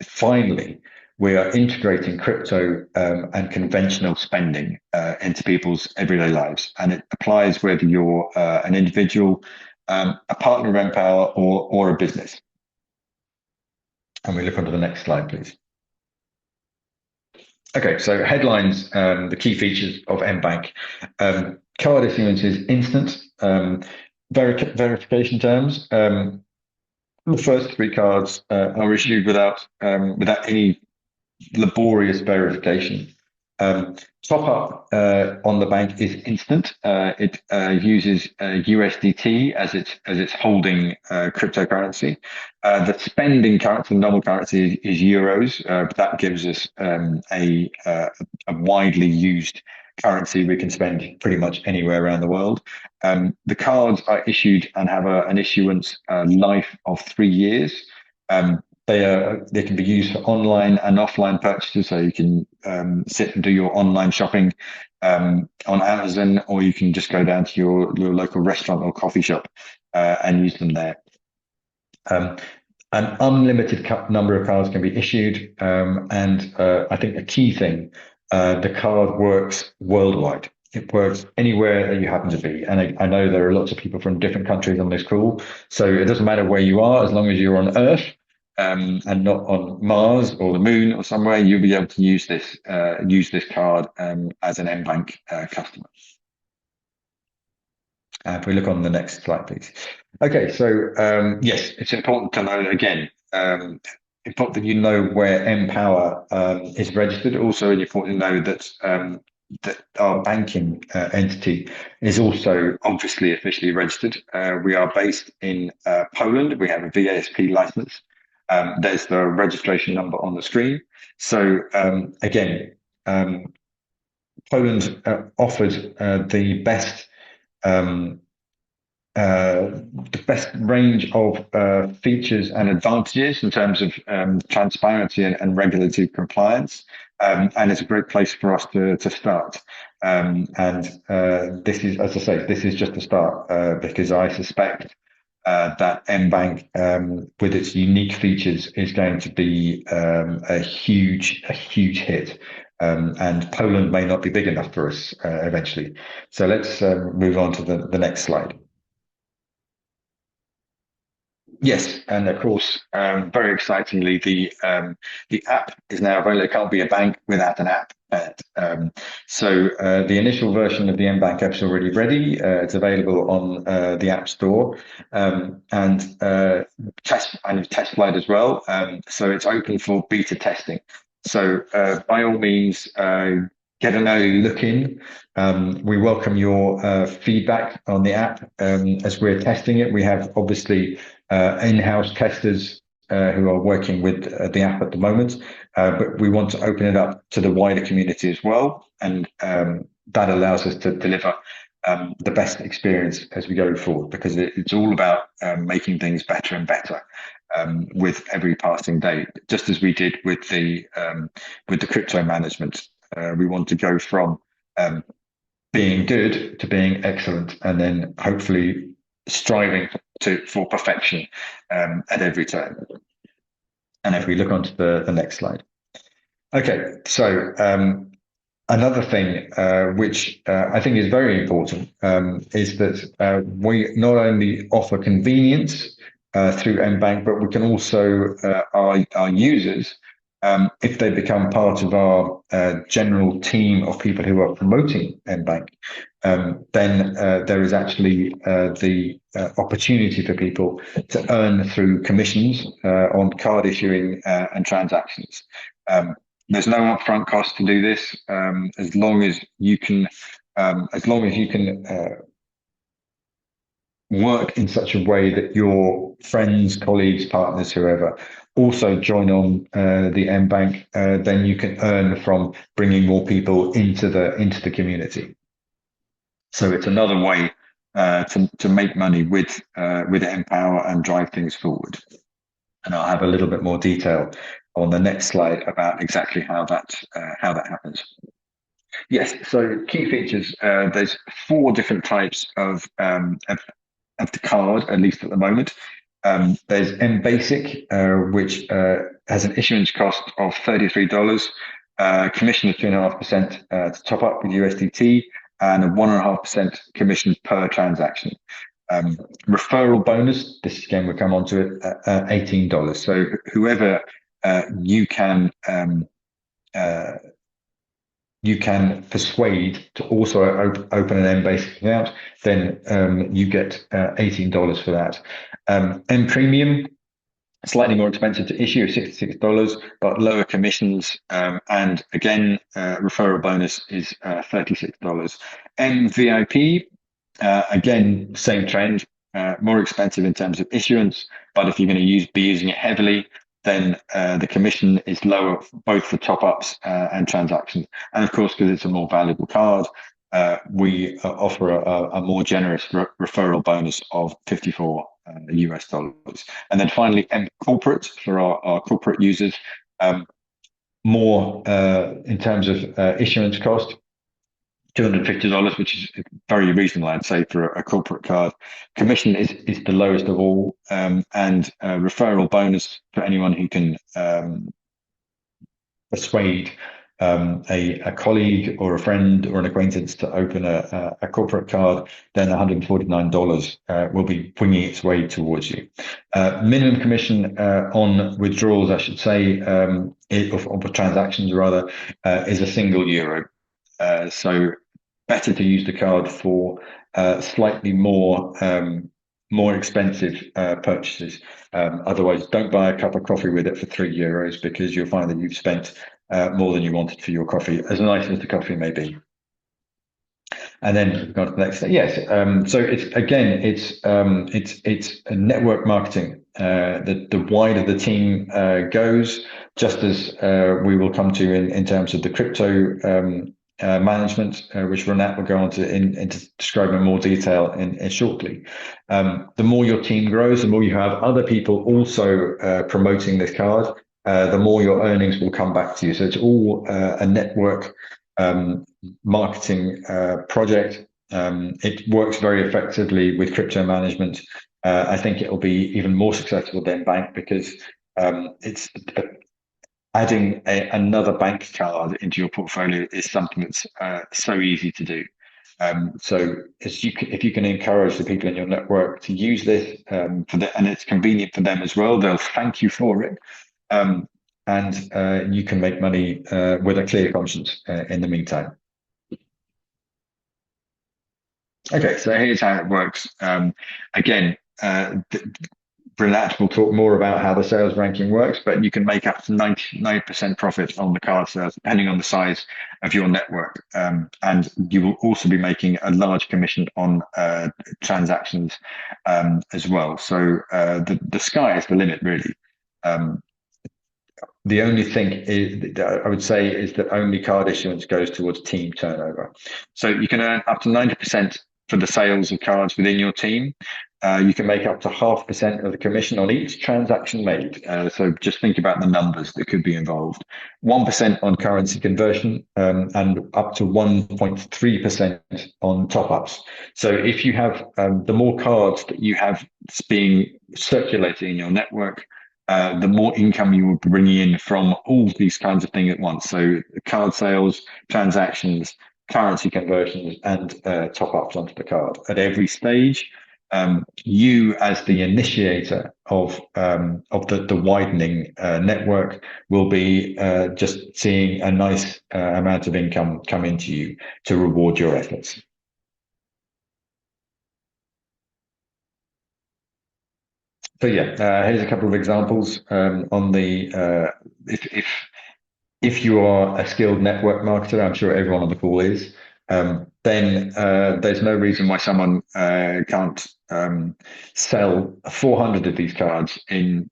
finally, we are integrating crypto and conventional spending into people's everyday lives, and it applies whether you're an individual, a partner of mPower, or a business. And we look onto the next slide, please. Okay, so headlines, the key features of mBank. Card issuance is instant. Verification terms. The first three cards are issued without any laborious verification. Top up on the bank is instant. It uses USDT as its holding cryptocurrency. The spending currency, the normal currency, is euros. But that gives us a widely used currency we can spend pretty much anywhere around the world. The cards are issued and have an issuance life of 3 years. They can be used for online and offline purchases, so you can sit and do your online shopping on Amazon, or you can just go down to your local restaurant or coffee shop and use them there. An unlimited number of cards can be issued, and I think the key thing, the card works worldwide. It works anywhere that you happen to be. And I know there are lots of people from different countries on this call, so it doesn't matter where you are, as long as you're on Earth, and not on Mars or the Moon or somewhere, you'll be able to use this card as an mBank customer. If we look on the next slide, please. Okay, so yes, it's important to know again. Important that you know where mPower is registered. Also, important to know that that our banking entity is also obviously officially registered. We are based in Poland. We have a VASP license. There's the registration number on the screen. So again, Poland offered the best range of features and advantages in terms of transparency and regulatory compliance, and it's a great place for us to start. This is, as I say, this is just the start, because I suspect that mBank, with its unique features, is going to be a huge hit. And Poland may not be big enough for us eventually. So let's move on to the next slide. Yes, and of course, very excitingly, the app is now available. It can't be a bank without an app. So the initial version of the mBank app is already ready. It's available on the App Store and test flight as well. So it's open for beta testing. So by all means, get an early look in. We welcome your feedback on the app as we're testing it. We have obviously in-house testers who are working with the app at the moment, but we want to open it up to the wider community as well, and that allows us to deliver the best experience as we go forward, because it's all about making things better and better with every passing day, just as we did with the crypto management. We want to go from being good to being excellent, and then hopefully striving for perfection at every turn. And if we look onto the next slide. Okay, so another thing which I think is very important is that we not only offer convenience through mBank, but we can also, our users, if they become part of our general team of people who are promoting mBank, then there is actually the opportunity for people to earn through commissions on card issuing and transactions. There's no upfront cost to do this, as long as you can work in such a way that your friends, colleagues, partners, whoever, also join on the mBank. Then you can earn from bringing more people into the community. So it's another way to make money with mPower and drive things forward. And I'll have a little bit more detail on the next slide about exactly how that happens. Yes, so key features. There's 4 different types of the card, at least at the moment. There's mBasic, which has an issuance cost of $33, commission of 2.5% to top up with USDT, and a 1.5% commission per transaction. Referral bonus, this again we'll come on to it, $18. So whoever you can persuade to also open an mBasic account, then you get $18 for that. mPremium, slightly more expensive to issue, $66, but lower commissions. And again, referral bonus is $36. mVIP, again, same trend, more expensive in terms of issuance, but if you're going to be using it heavily, then the commission is lower, both for top-ups and transactions. And of course, because it's a more valuable card, we offer a more generous referral bonus of $54 US. And then finally, corporate for our corporate users, more in terms of issuance cost, $250, which is very reasonable, I'd say, for a corporate card. Commission is the lowest of all, and referral bonus for anyone who can persuade a colleague or a friend or an acquaintance to open a corporate card, then $149 will be bringing its way towards you. Minimum commission on withdrawals, I should say, of transactions rather, is €1. So better to use the card for slightly more expensive purchases. Otherwise, don't buy a cup of coffee with it for €3 because you'll find that you've spent more than you wanted for your coffee, as nice as the coffee may be. And then go to the next thing. Yes, so it's a network marketing. The wider the team goes, just as we will come to in terms of the crypto management, which Renat will go on to describe in more detail in shortly. The more your team grows, the more you have other people also promoting this card, the more your earnings will come back to you. So it's all a network marketing project. It works very effectively with crypto management. I think it will be even more successful than bank because it's adding another bank card into your portfolio is something that's so easy to do. So if you can encourage the people in your network to use this and it's convenient for them as well, they'll thank you for it. And you can make money with a clear conscience in the meantime. Okay, so here's how it works. Again, Brillat will talk more about how the sales ranking works, but you can make up to 99% profit on the card sales, depending on the size of your network. And you will also be making a large commission on transactions as well. So the sky is the limit, really. The only thing I would say is that only card issuance goes towards team turnover. So you can earn up to 90% for the sales of cards within your team. You can make up to 0.5% of the commission on each transaction made. So just think about the numbers that could be involved. 1% on currency conversion and up to 1.3% on top-ups. So if you have the more cards that you have being circulated in your network, the more income you will be bringing in from all these kinds of things at once. So card sales, transactions, currency conversions, and top-ups onto the card. At every stage, you as the initiator of the widening network will be just seeing a nice amount of income come into you to reward your efforts. So yeah, here's a couple of examples on the if you are a skilled network marketer, I'm sure everyone on the call is, then there's no reason why someone can't sell 400 of these cards in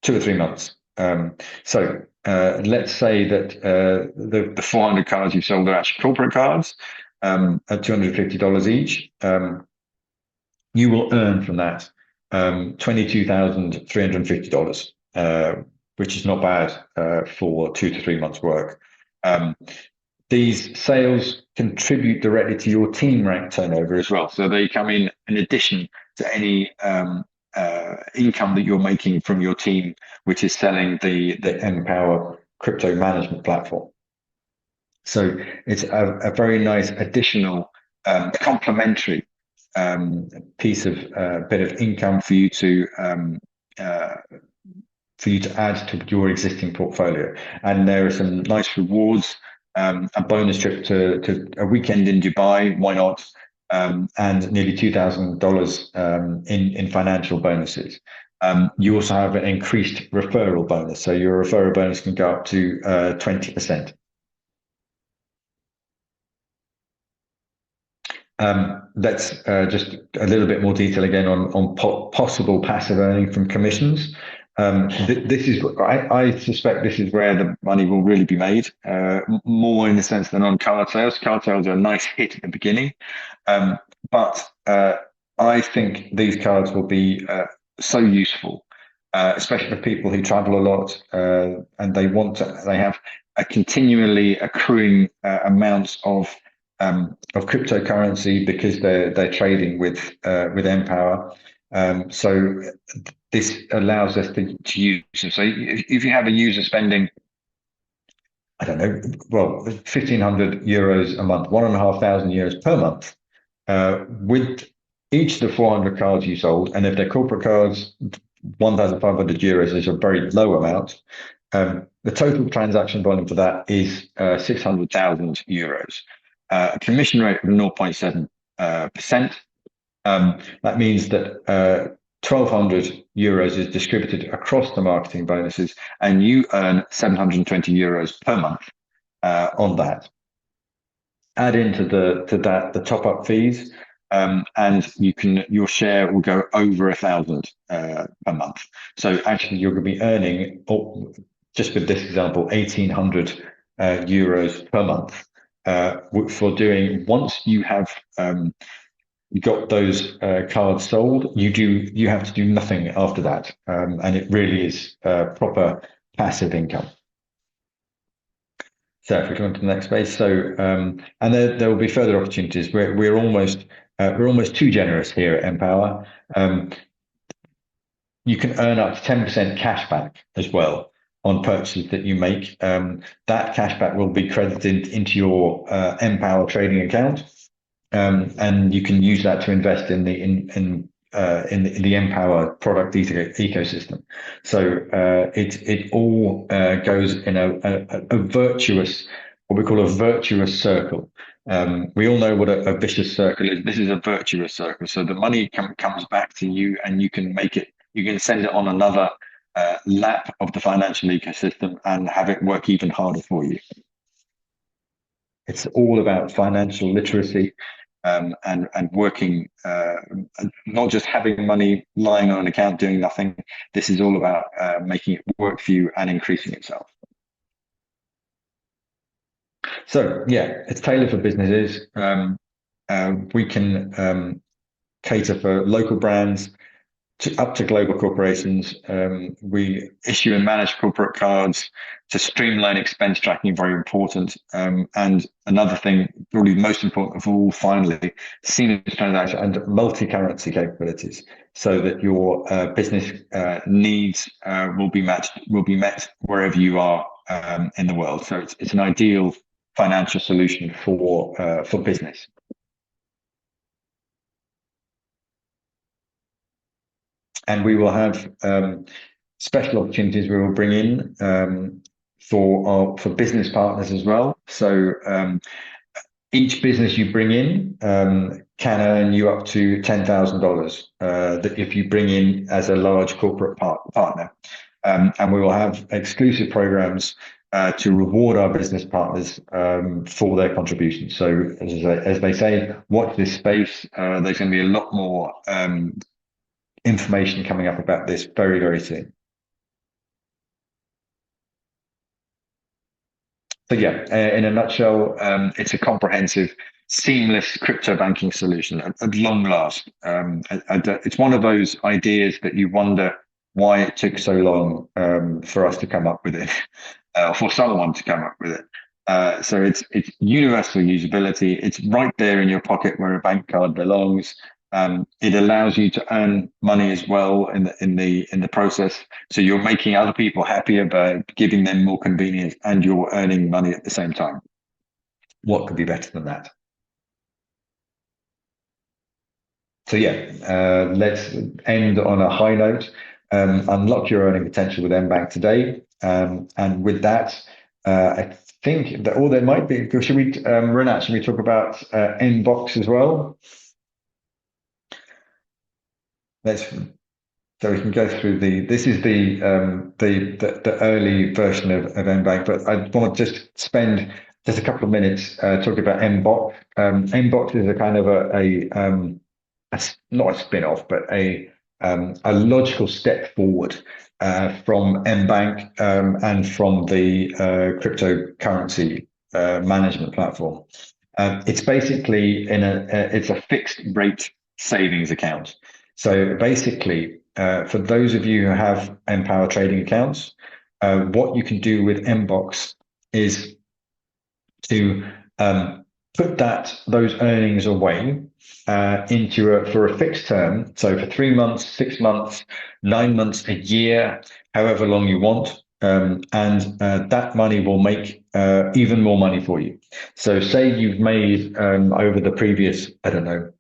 2 or 3 months. So let's say that the 400 cards you sold are actually corporate cards at $250 each. You will earn from that $22,350, which is not bad for 2 to 3 months' work. These sales contribute directly to your team rank turnover as well. So they come in addition to any income that you're making from your team, which is selling the Empower crypto management platform. So it's a very nice additional complementary piece of bit of income for you to add to your existing portfolio. And there are some nice rewards, a bonus trip to a weekend in Dubai, why not? And nearly $2,000 in financial bonuses. You also have an increased referral bonus. So your referral bonus can go up to 20%. Let's just a little bit more detail again on possible passive earning from commissions. This is, I suspect this is where the money will really be made, more in the sense than on card sales. Card sales are a nice hit at the beginning, but I think these cards will be so useful, especially for people who travel a lot and they have a continually accruing amounts of cryptocurrency because they're trading with Empower. So this allows us to use them. So if you have a user spending, I don't know, well, 1,500 euros a month, 1,500 euros per month, with each of the 400 cards you sold, and if they're corporate cards, 1,500 euros is a very low amount. The total transaction volume for that is 600,000 euros. A commission rate of 0.7%. That means that 1,200 euros is distributed across the marketing bonuses, and you earn 720 euros per month on that. Add into that the top-up fees, and your share will go over 1,000 per month. So actually, you're going to be earning, just with this example, 1,800 euros per month. For doing, once you have got those cards sold, you have to do nothing after that, and it really is proper passive income. So if we come on to the next page, so and there will be further opportunities. We're almost too generous here at Empower. You can earn up to 10% cash back as well. on purchases that you make, that cashback will be credited into your Empower trading account, and you can use that to invest in the Empower product ecosystem. So it all goes in a virtuous, what we call a virtuous circle. We all know what a vicious circle is. This is a virtuous circle. So the money comes back to you, and you can send it on another lap of the financial ecosystem and have it work even harder for you. It's all about financial literacy, and working, not just having money lying on an account doing nothing. This is all about making it work for you and increasing itself. So yeah, it's tailored for businesses. We can cater for local brands up to global corporations. We issue and manage corporate cards to streamline expense tracking, very important. And another thing, probably most important of all, finally, seamless transaction and multi-currency capabilities, so that your business needs will be met wherever you are in the world. So it's an ideal financial solution for business. And we will have special opportunities we will bring in for business partners as well. So each business you bring in can earn you up to $10,000 that if you bring in as a large corporate partner. And we will have exclusive programs to reward our business partners for their contributions. So as they say, watch this space. There's going to be a lot more information coming up about this very, very soon. So yeah, in a nutshell, it's a comprehensive, seamless crypto banking solution at long last. It's one of those ideas that you wonder why it took so long for us to come up with it, for someone to come up with it. So it's universal usability. It's right there in your pocket where a bank card belongs. It allows you to earn money as well in the process. So you're making other people happier by giving them more convenience, and you're earning money at the same time. What could be better than that? So yeah, let's end on a high note. Unlock your earning potential with mBank today. And with that, I think that, there might be, should we, Renat, should we talk about mBox as well? So we can go through this is the early version of mBank, but I want to just spend just a couple of minutes talking about mBox. mBox is a kind of not a spin-off, but a logical step forward from mBank and from the cryptocurrency management platform. It's basically it's a fixed rate savings account. So basically, for those of you who have Empower trading accounts, what you can do with mBox is to put those earnings away for a fixed term. So for 3 months, 6 months, 9 months, a year, however long you want. And that money will make even more money for you. So say you've made over the previous, I don't know,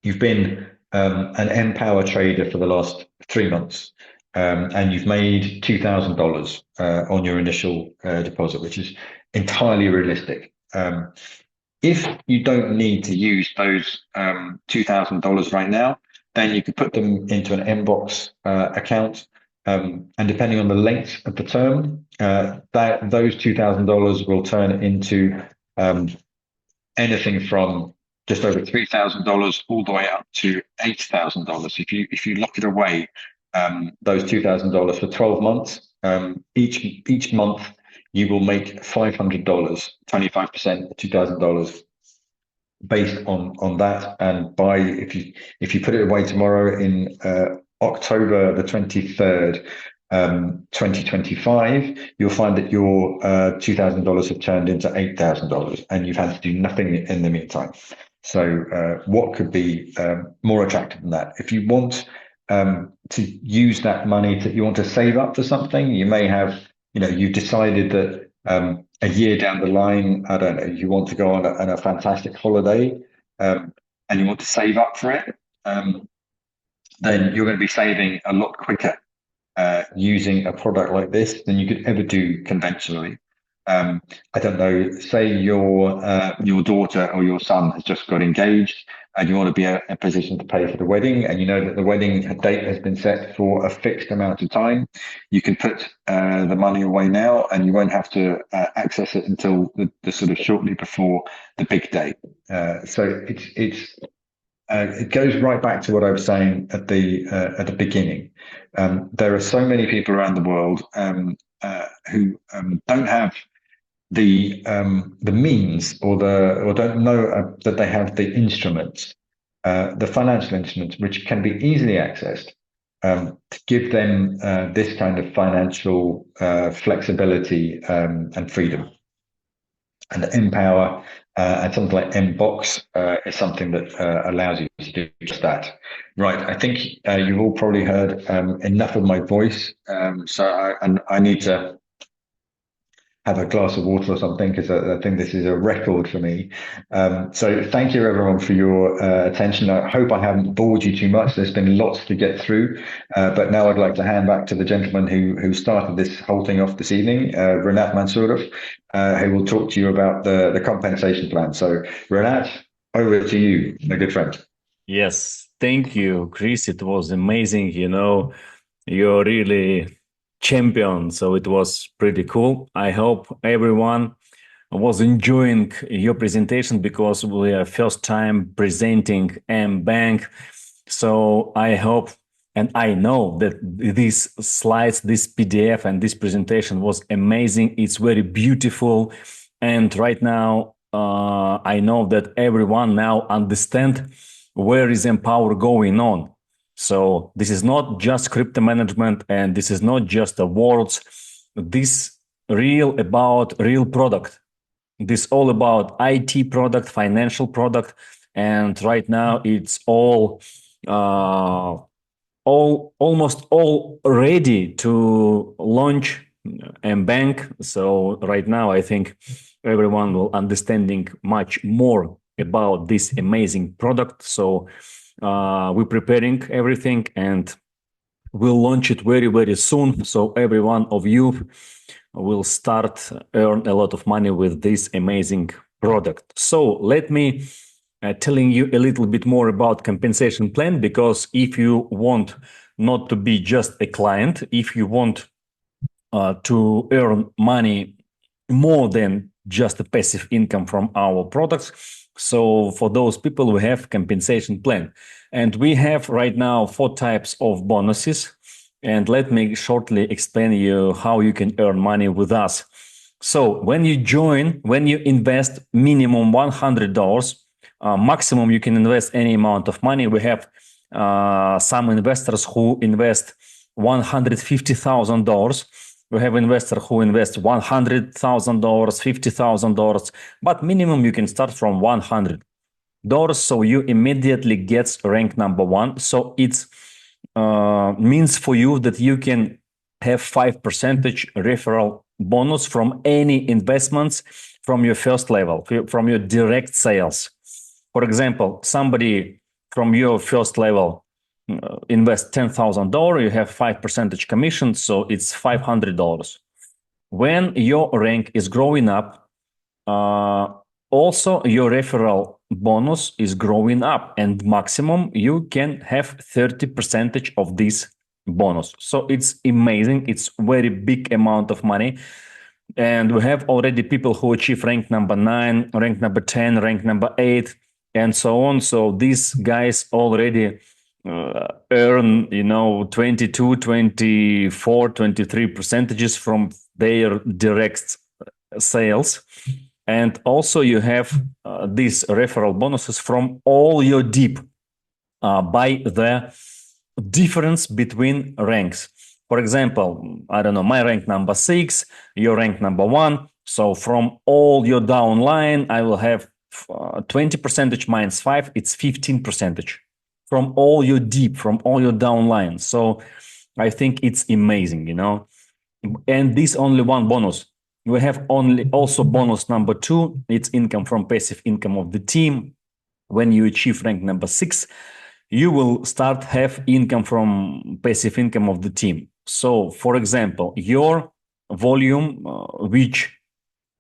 you've been an Empower trader for the last 3 months, and you've made $2,000 on your initial deposit, which is entirely realistic. If you don't need to use those $2,000 right now, then you could put them into an mBox account, and depending on the length of the term, those $2,000 will turn into anything from just over $3,000 all the way up to $8,000. If you lock it away, those $2,000 for 12 months, each month you will make $500, 25% of $2,000 based on that. And if you put it away tomorrow in October the 23rd, 2025, you'll find that your $2,000 have turned into $8,000, and you've had to do nothing in the meantime. So what could be more attractive than that? If you want to use that money you want to save up for something. You may have, you've decided that a year down the line, I don't know, you want to go on a fantastic holiday, and you want to save up for it. Then you're going to be saving a lot quicker using a product like this than you could ever do conventionally. I don't know, say your daughter or your son has just got engaged and you want to be in a position to pay for the wedding, and you know that the wedding date has been set for a fixed amount of time. You can put the money away now and you won't have to access it until the sort of shortly before the big day. So it goes right back to what I was saying at the beginning. There are so many people around the world who don't have the means or don't know that they have the instruments, the financial instruments, which can be easily accessed, to give them this kind of financial flexibility and freedom. And Empower and something like Mbox is something that allows you to do just that. Right. I think you've all probably heard enough of my voice. So I need to have a glass of water or something, because I think this is a record for me. So thank you everyone for your attention. I hope I haven't bored you too much. There's been lots to get through, but now I'd like to hand back to the gentleman who started this whole thing off this evening, Rinat Mansurov, who will talk to you about the compensation plan. So Rinat, over to you, my good friend. Yes, thank you, Chris. It was amazing. You're really champion, so it was pretty cool. I hope everyone was enjoying your presentation, because we are first time presenting Mbank. So I hope and I know that these slides, this PDF and this presentation was amazing. It's very beautiful. And right now, I know that everyone now understand where is Empower going on. So this is not just crypto management, and this is not just the words. This about real product. This all about IT product, financial product, and right now it's almost all ready to launch Mbank. So right now I think everyone will understanding much more about this amazing product. So we're preparing everything and we'll launch it very, very soon. So every one of you will start earn a lot of money with this amazing product. So let me telling you a little bit more about compensation plan, because if you want not to be just a client, if you want to earn money more than just a passive income from our products, so for those people, we have compensation plan. And we have right now 4 types of bonuses. And let me shortly explain you how you can earn money with us. So when you invest minimum $100, maximum you can invest any amount of money. We have some investors who invest $150,000. We have investors who invest $100,000, $50,000, but minimum you can start from $100. So you immediately get rank number 1. So it's means for you that you can have 5% referral bonus from any investments from your first level, from your direct sales. For example, somebody from your first level invest $10,000, you have 5% commission, so it's $500. When your rank is growing up, also your referral bonus is growing up, and maximum you can have 30% of this bonus. So it's amazing. It's very big amount of money. And we have already people who achieve rank number 9, rank number 10, rank number 8, and so on. So these guys already earn, 22, 24, 23% from their direct sales. And also you have these referral bonuses from all your DIP by the difference between ranks. For example, I don't know, my rank number 6, your rank number 1. So from all your downline, I will have 20% minus 5, it's 15%. from all your deep, from all your downline. So I think it's amazing, and this only one bonus. We have only also bonus number 2. It's income from passive income of the team. When you achieve rank number 6, you will start have income from passive income of the team. So, for example, your volume, which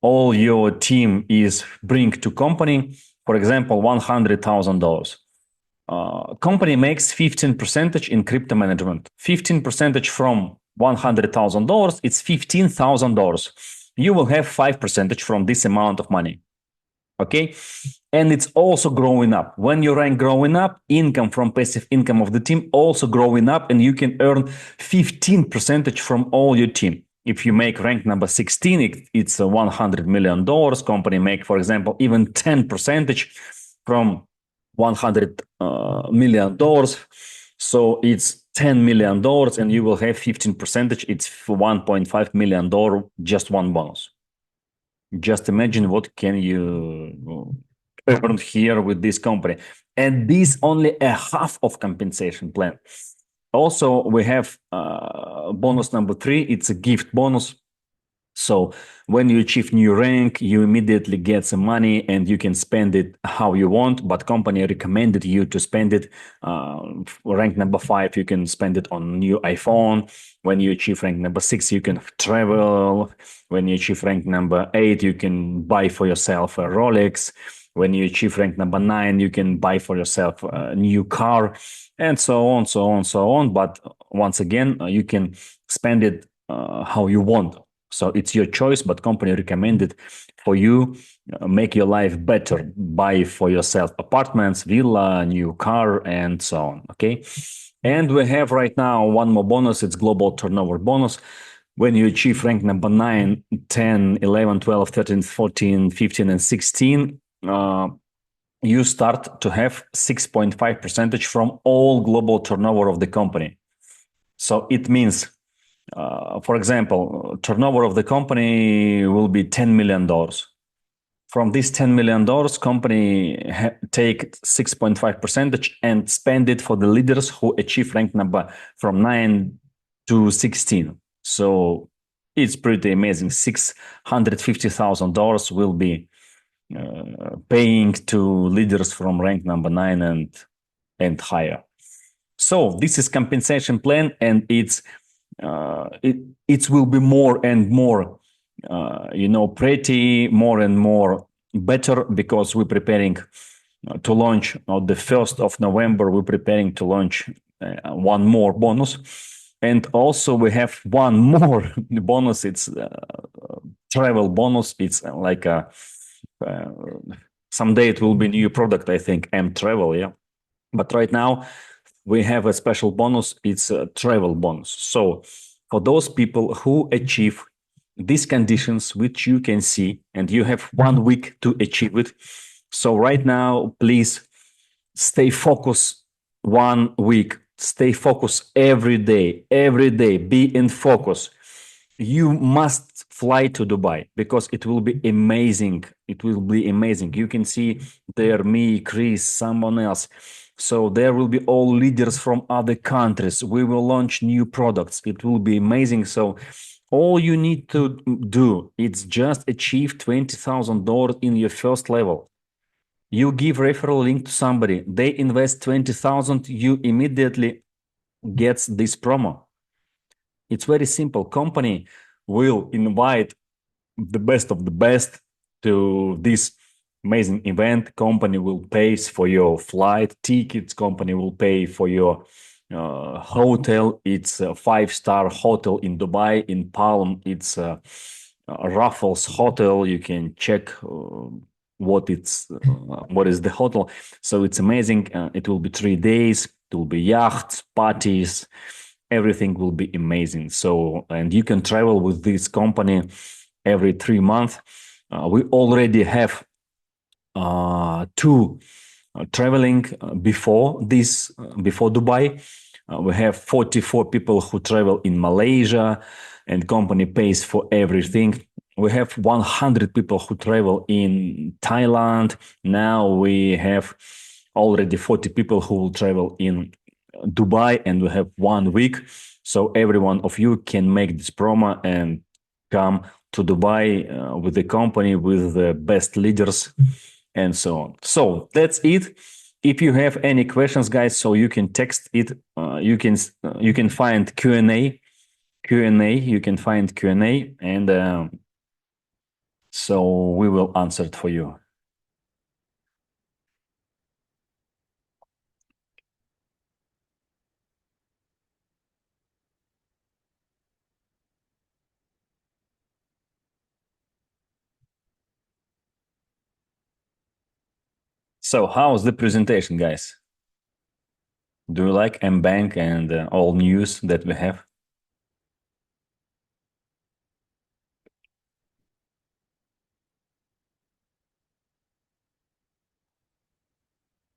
all your team is bring to company, for example, $100,000. Company makes 15% in crypto management. 15% from $100,000, it's $15,000. You will have 5% from this amount of money. Okay, and it's also growing up. When you rank growing up, income from passive income of the team also growing up, and you can earn 15% from all your team. If you make rank number 16, it's $100 million. Company make, for example, even 10% from $100 million. So it's $10 million, and you will have 15%. It's $1.5 million, just one bonus. Just imagine what can you earn here with this company. And this only a half of compensation plan. Also, we have bonus number 3. It's a gift bonus. So when you achieve new rank, you immediately get some money and you can spend it how you want. But company recommended you to spend it. Rank number 5, you can spend it on new iPhone. When you achieve rank number 6, you can travel. When you achieve rank number 8, you can buy for yourself a Rolex. When you achieve rank number 9, you can buy for yourself a new car, and so on, so on, so on. But once again, you can spend it how you want. So it's your choice, but company recommended for you, make your life better, buy for yourself apartments, villa, new car, and so on. Okay. And we have right now one more bonus. It's global turnover bonus. When you achieve rank number 9, 10, 11, 12, 13, 14, 15, and 16, you start to have 6.5% from all global turnover of the company. So it means, for example, turnover of the company will be $10 million. From this $10 million, company take 6.5% and spend it for the leaders who achieve rank number from 9 to 16. So it's pretty amazing. $650,000 will be paying to leaders from rank number 9 and higher. So this is compensation plan, and it will be more and more pretty, more and more better, because we're preparing to launch on the 1st of November. We're preparing to launch one more bonus, and also we have one more bonus. It's travel bonus. It's like a someday it will be new product, I think, M-Travel, yeah. But right now we have a special bonus. It's a travel bonus. So for those people who achieve these conditions, which you can see, and you have 1 week to achieve it. So right now, please stay focused 1 week. Stay focused every day, be in focus. You must fly to Dubai, because it will be amazing. It will be amazing. You can see there, me, Chris, someone else. So there will be all leaders from other countries. We will launch new products. It will be amazing. So all you need to do is just achieve $20,000 in your first level. You give referral link to somebody, they invest 20,000, you immediately get this promo. It's very simple. Company will invite the best of the best to this amazing event. Company will pay for your flight tickets. Company will pay for your hotel. It's a 5-star hotel in Dubai, in Palm. It's a Raffles hotel. You can check what is the hotel. So it's amazing. It will be 3 days. It will be yachts, parties. Everything will be amazing. So, and you can travel with this company every 3 months. We already have 2 traveling before Dubai. We have 44 people who travel in Malaysia, and company pays for everything. We have 100 people who travel in Thailand. Now we have already 40 people who will travel in Dubai, and we have 1 week. So every one of you can make this promo and come to Dubai with the company, with the best leaders, and so on. So that's it. If you have any questions, guys, so you can text it. You can find Q&A. You can find Q&A, and so we will answer it for you. So how's the presentation, guys? Do you like mBank and all news that we have?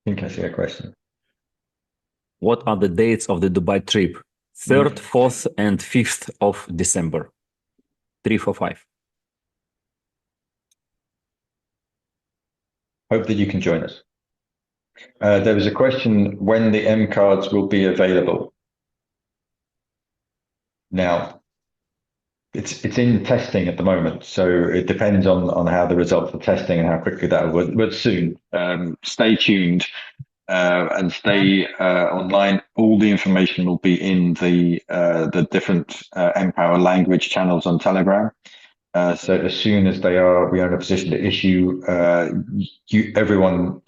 I think I see a question. What are the dates of the Dubai trip? 3rd, 4th, and 5th of December. 3, 4, 5. Hope that you can join us. There was a question when the M cards will be available. Now, it's in testing at the moment, so it depends on how the results of testing and how quickly that will. But soon, stay tuned and stay online. All the information will be in the different Empower language channels on Telegram. So as soon as we are in a position to issue, everyone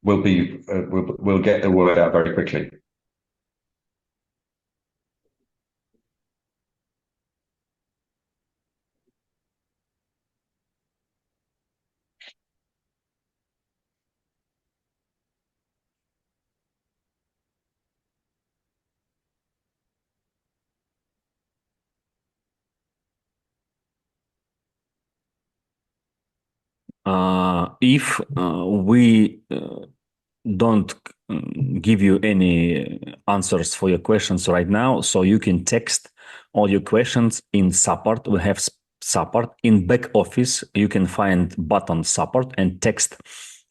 will get the word out very quickly. If we don't give you any answers for your questions right now, so you can text all your questions in support. We have support in back office. You can find button support and text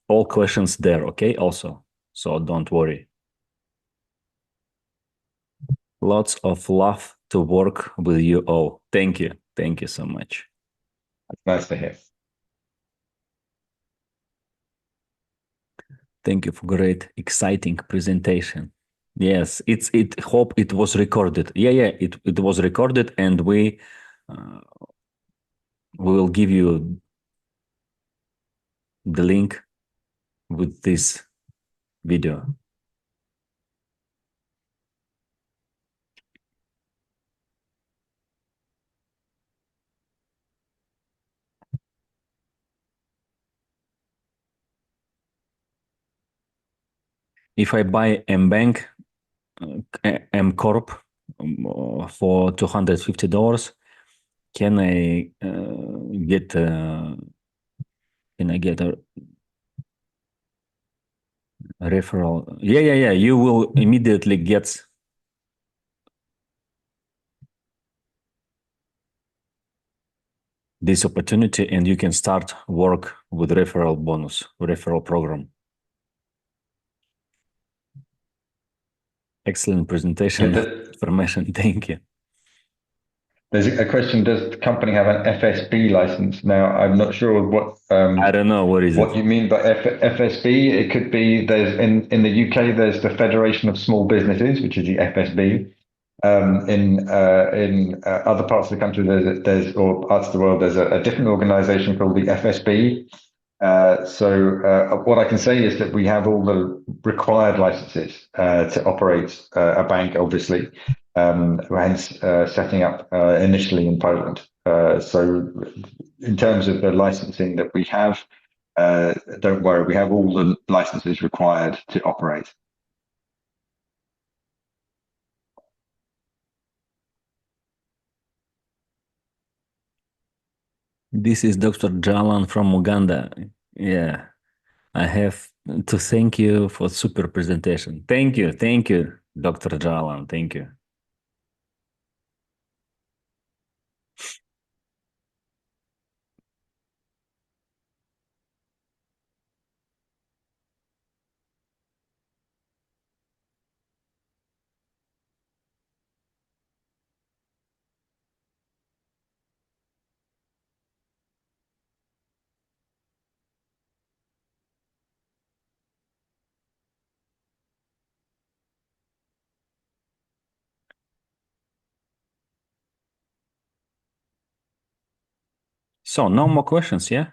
all questions there. Okay, also, so don't worry. Lots of love to work with you all. Thank you so much. Nice to hear. Thank you for great, exciting presentation. Yes, it hope it was recorded. Yeah, it was recorded, and we will give you the link with this video. If I buy mBank, M Corp for $250, can I get a referral? Yeah. You will immediately get this opportunity, and you can start work with referral bonus, referral program. Excellent presentation, information. Thank you. There's a question: does the company have an FSB license? Now, I'm not sure what. I don't know what is what it. you mean by FSB. It could be there's in the UK there's the Federation of Small Businesses, which is the FSB. In other parts of the country, there's or parts of the world, there's a different organization called the FSB. So what I can say is that we have all the required licenses to operate a bank, obviously, hence setting up initially in Poland. So in terms of the licensing that we have, don't worry, we have all the licenses required to operate. This is Dr. Jalan from Uganda. Yeah, I have to thank you for super presentation. Thank you, Dr. Jalan. Thank you. So no more questions, yeah?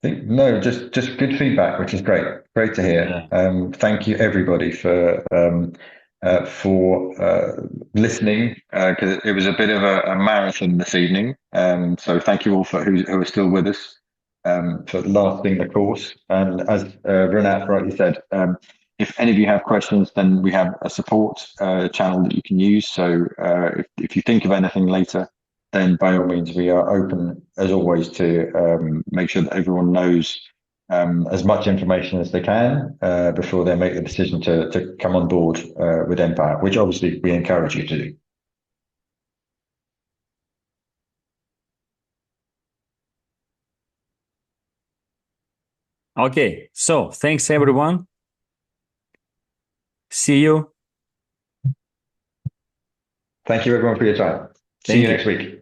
No, just good feedback, which is great. Great to hear. Thank you everybody for listening because it was a bit of a marathon this evening. So thank you all for who are still with us for lasting the course. And as Renat rightly said, if any of you have questions, then we have a support channel that you can use. So if you think of anything later, then by all means, we are open as always to make sure that everyone knows as much information as they can before they make the decision to come on board with Empower, which obviously we encourage you to do. Okay, so thanks everyone. See you. Thank you everyone for your time. See you next week.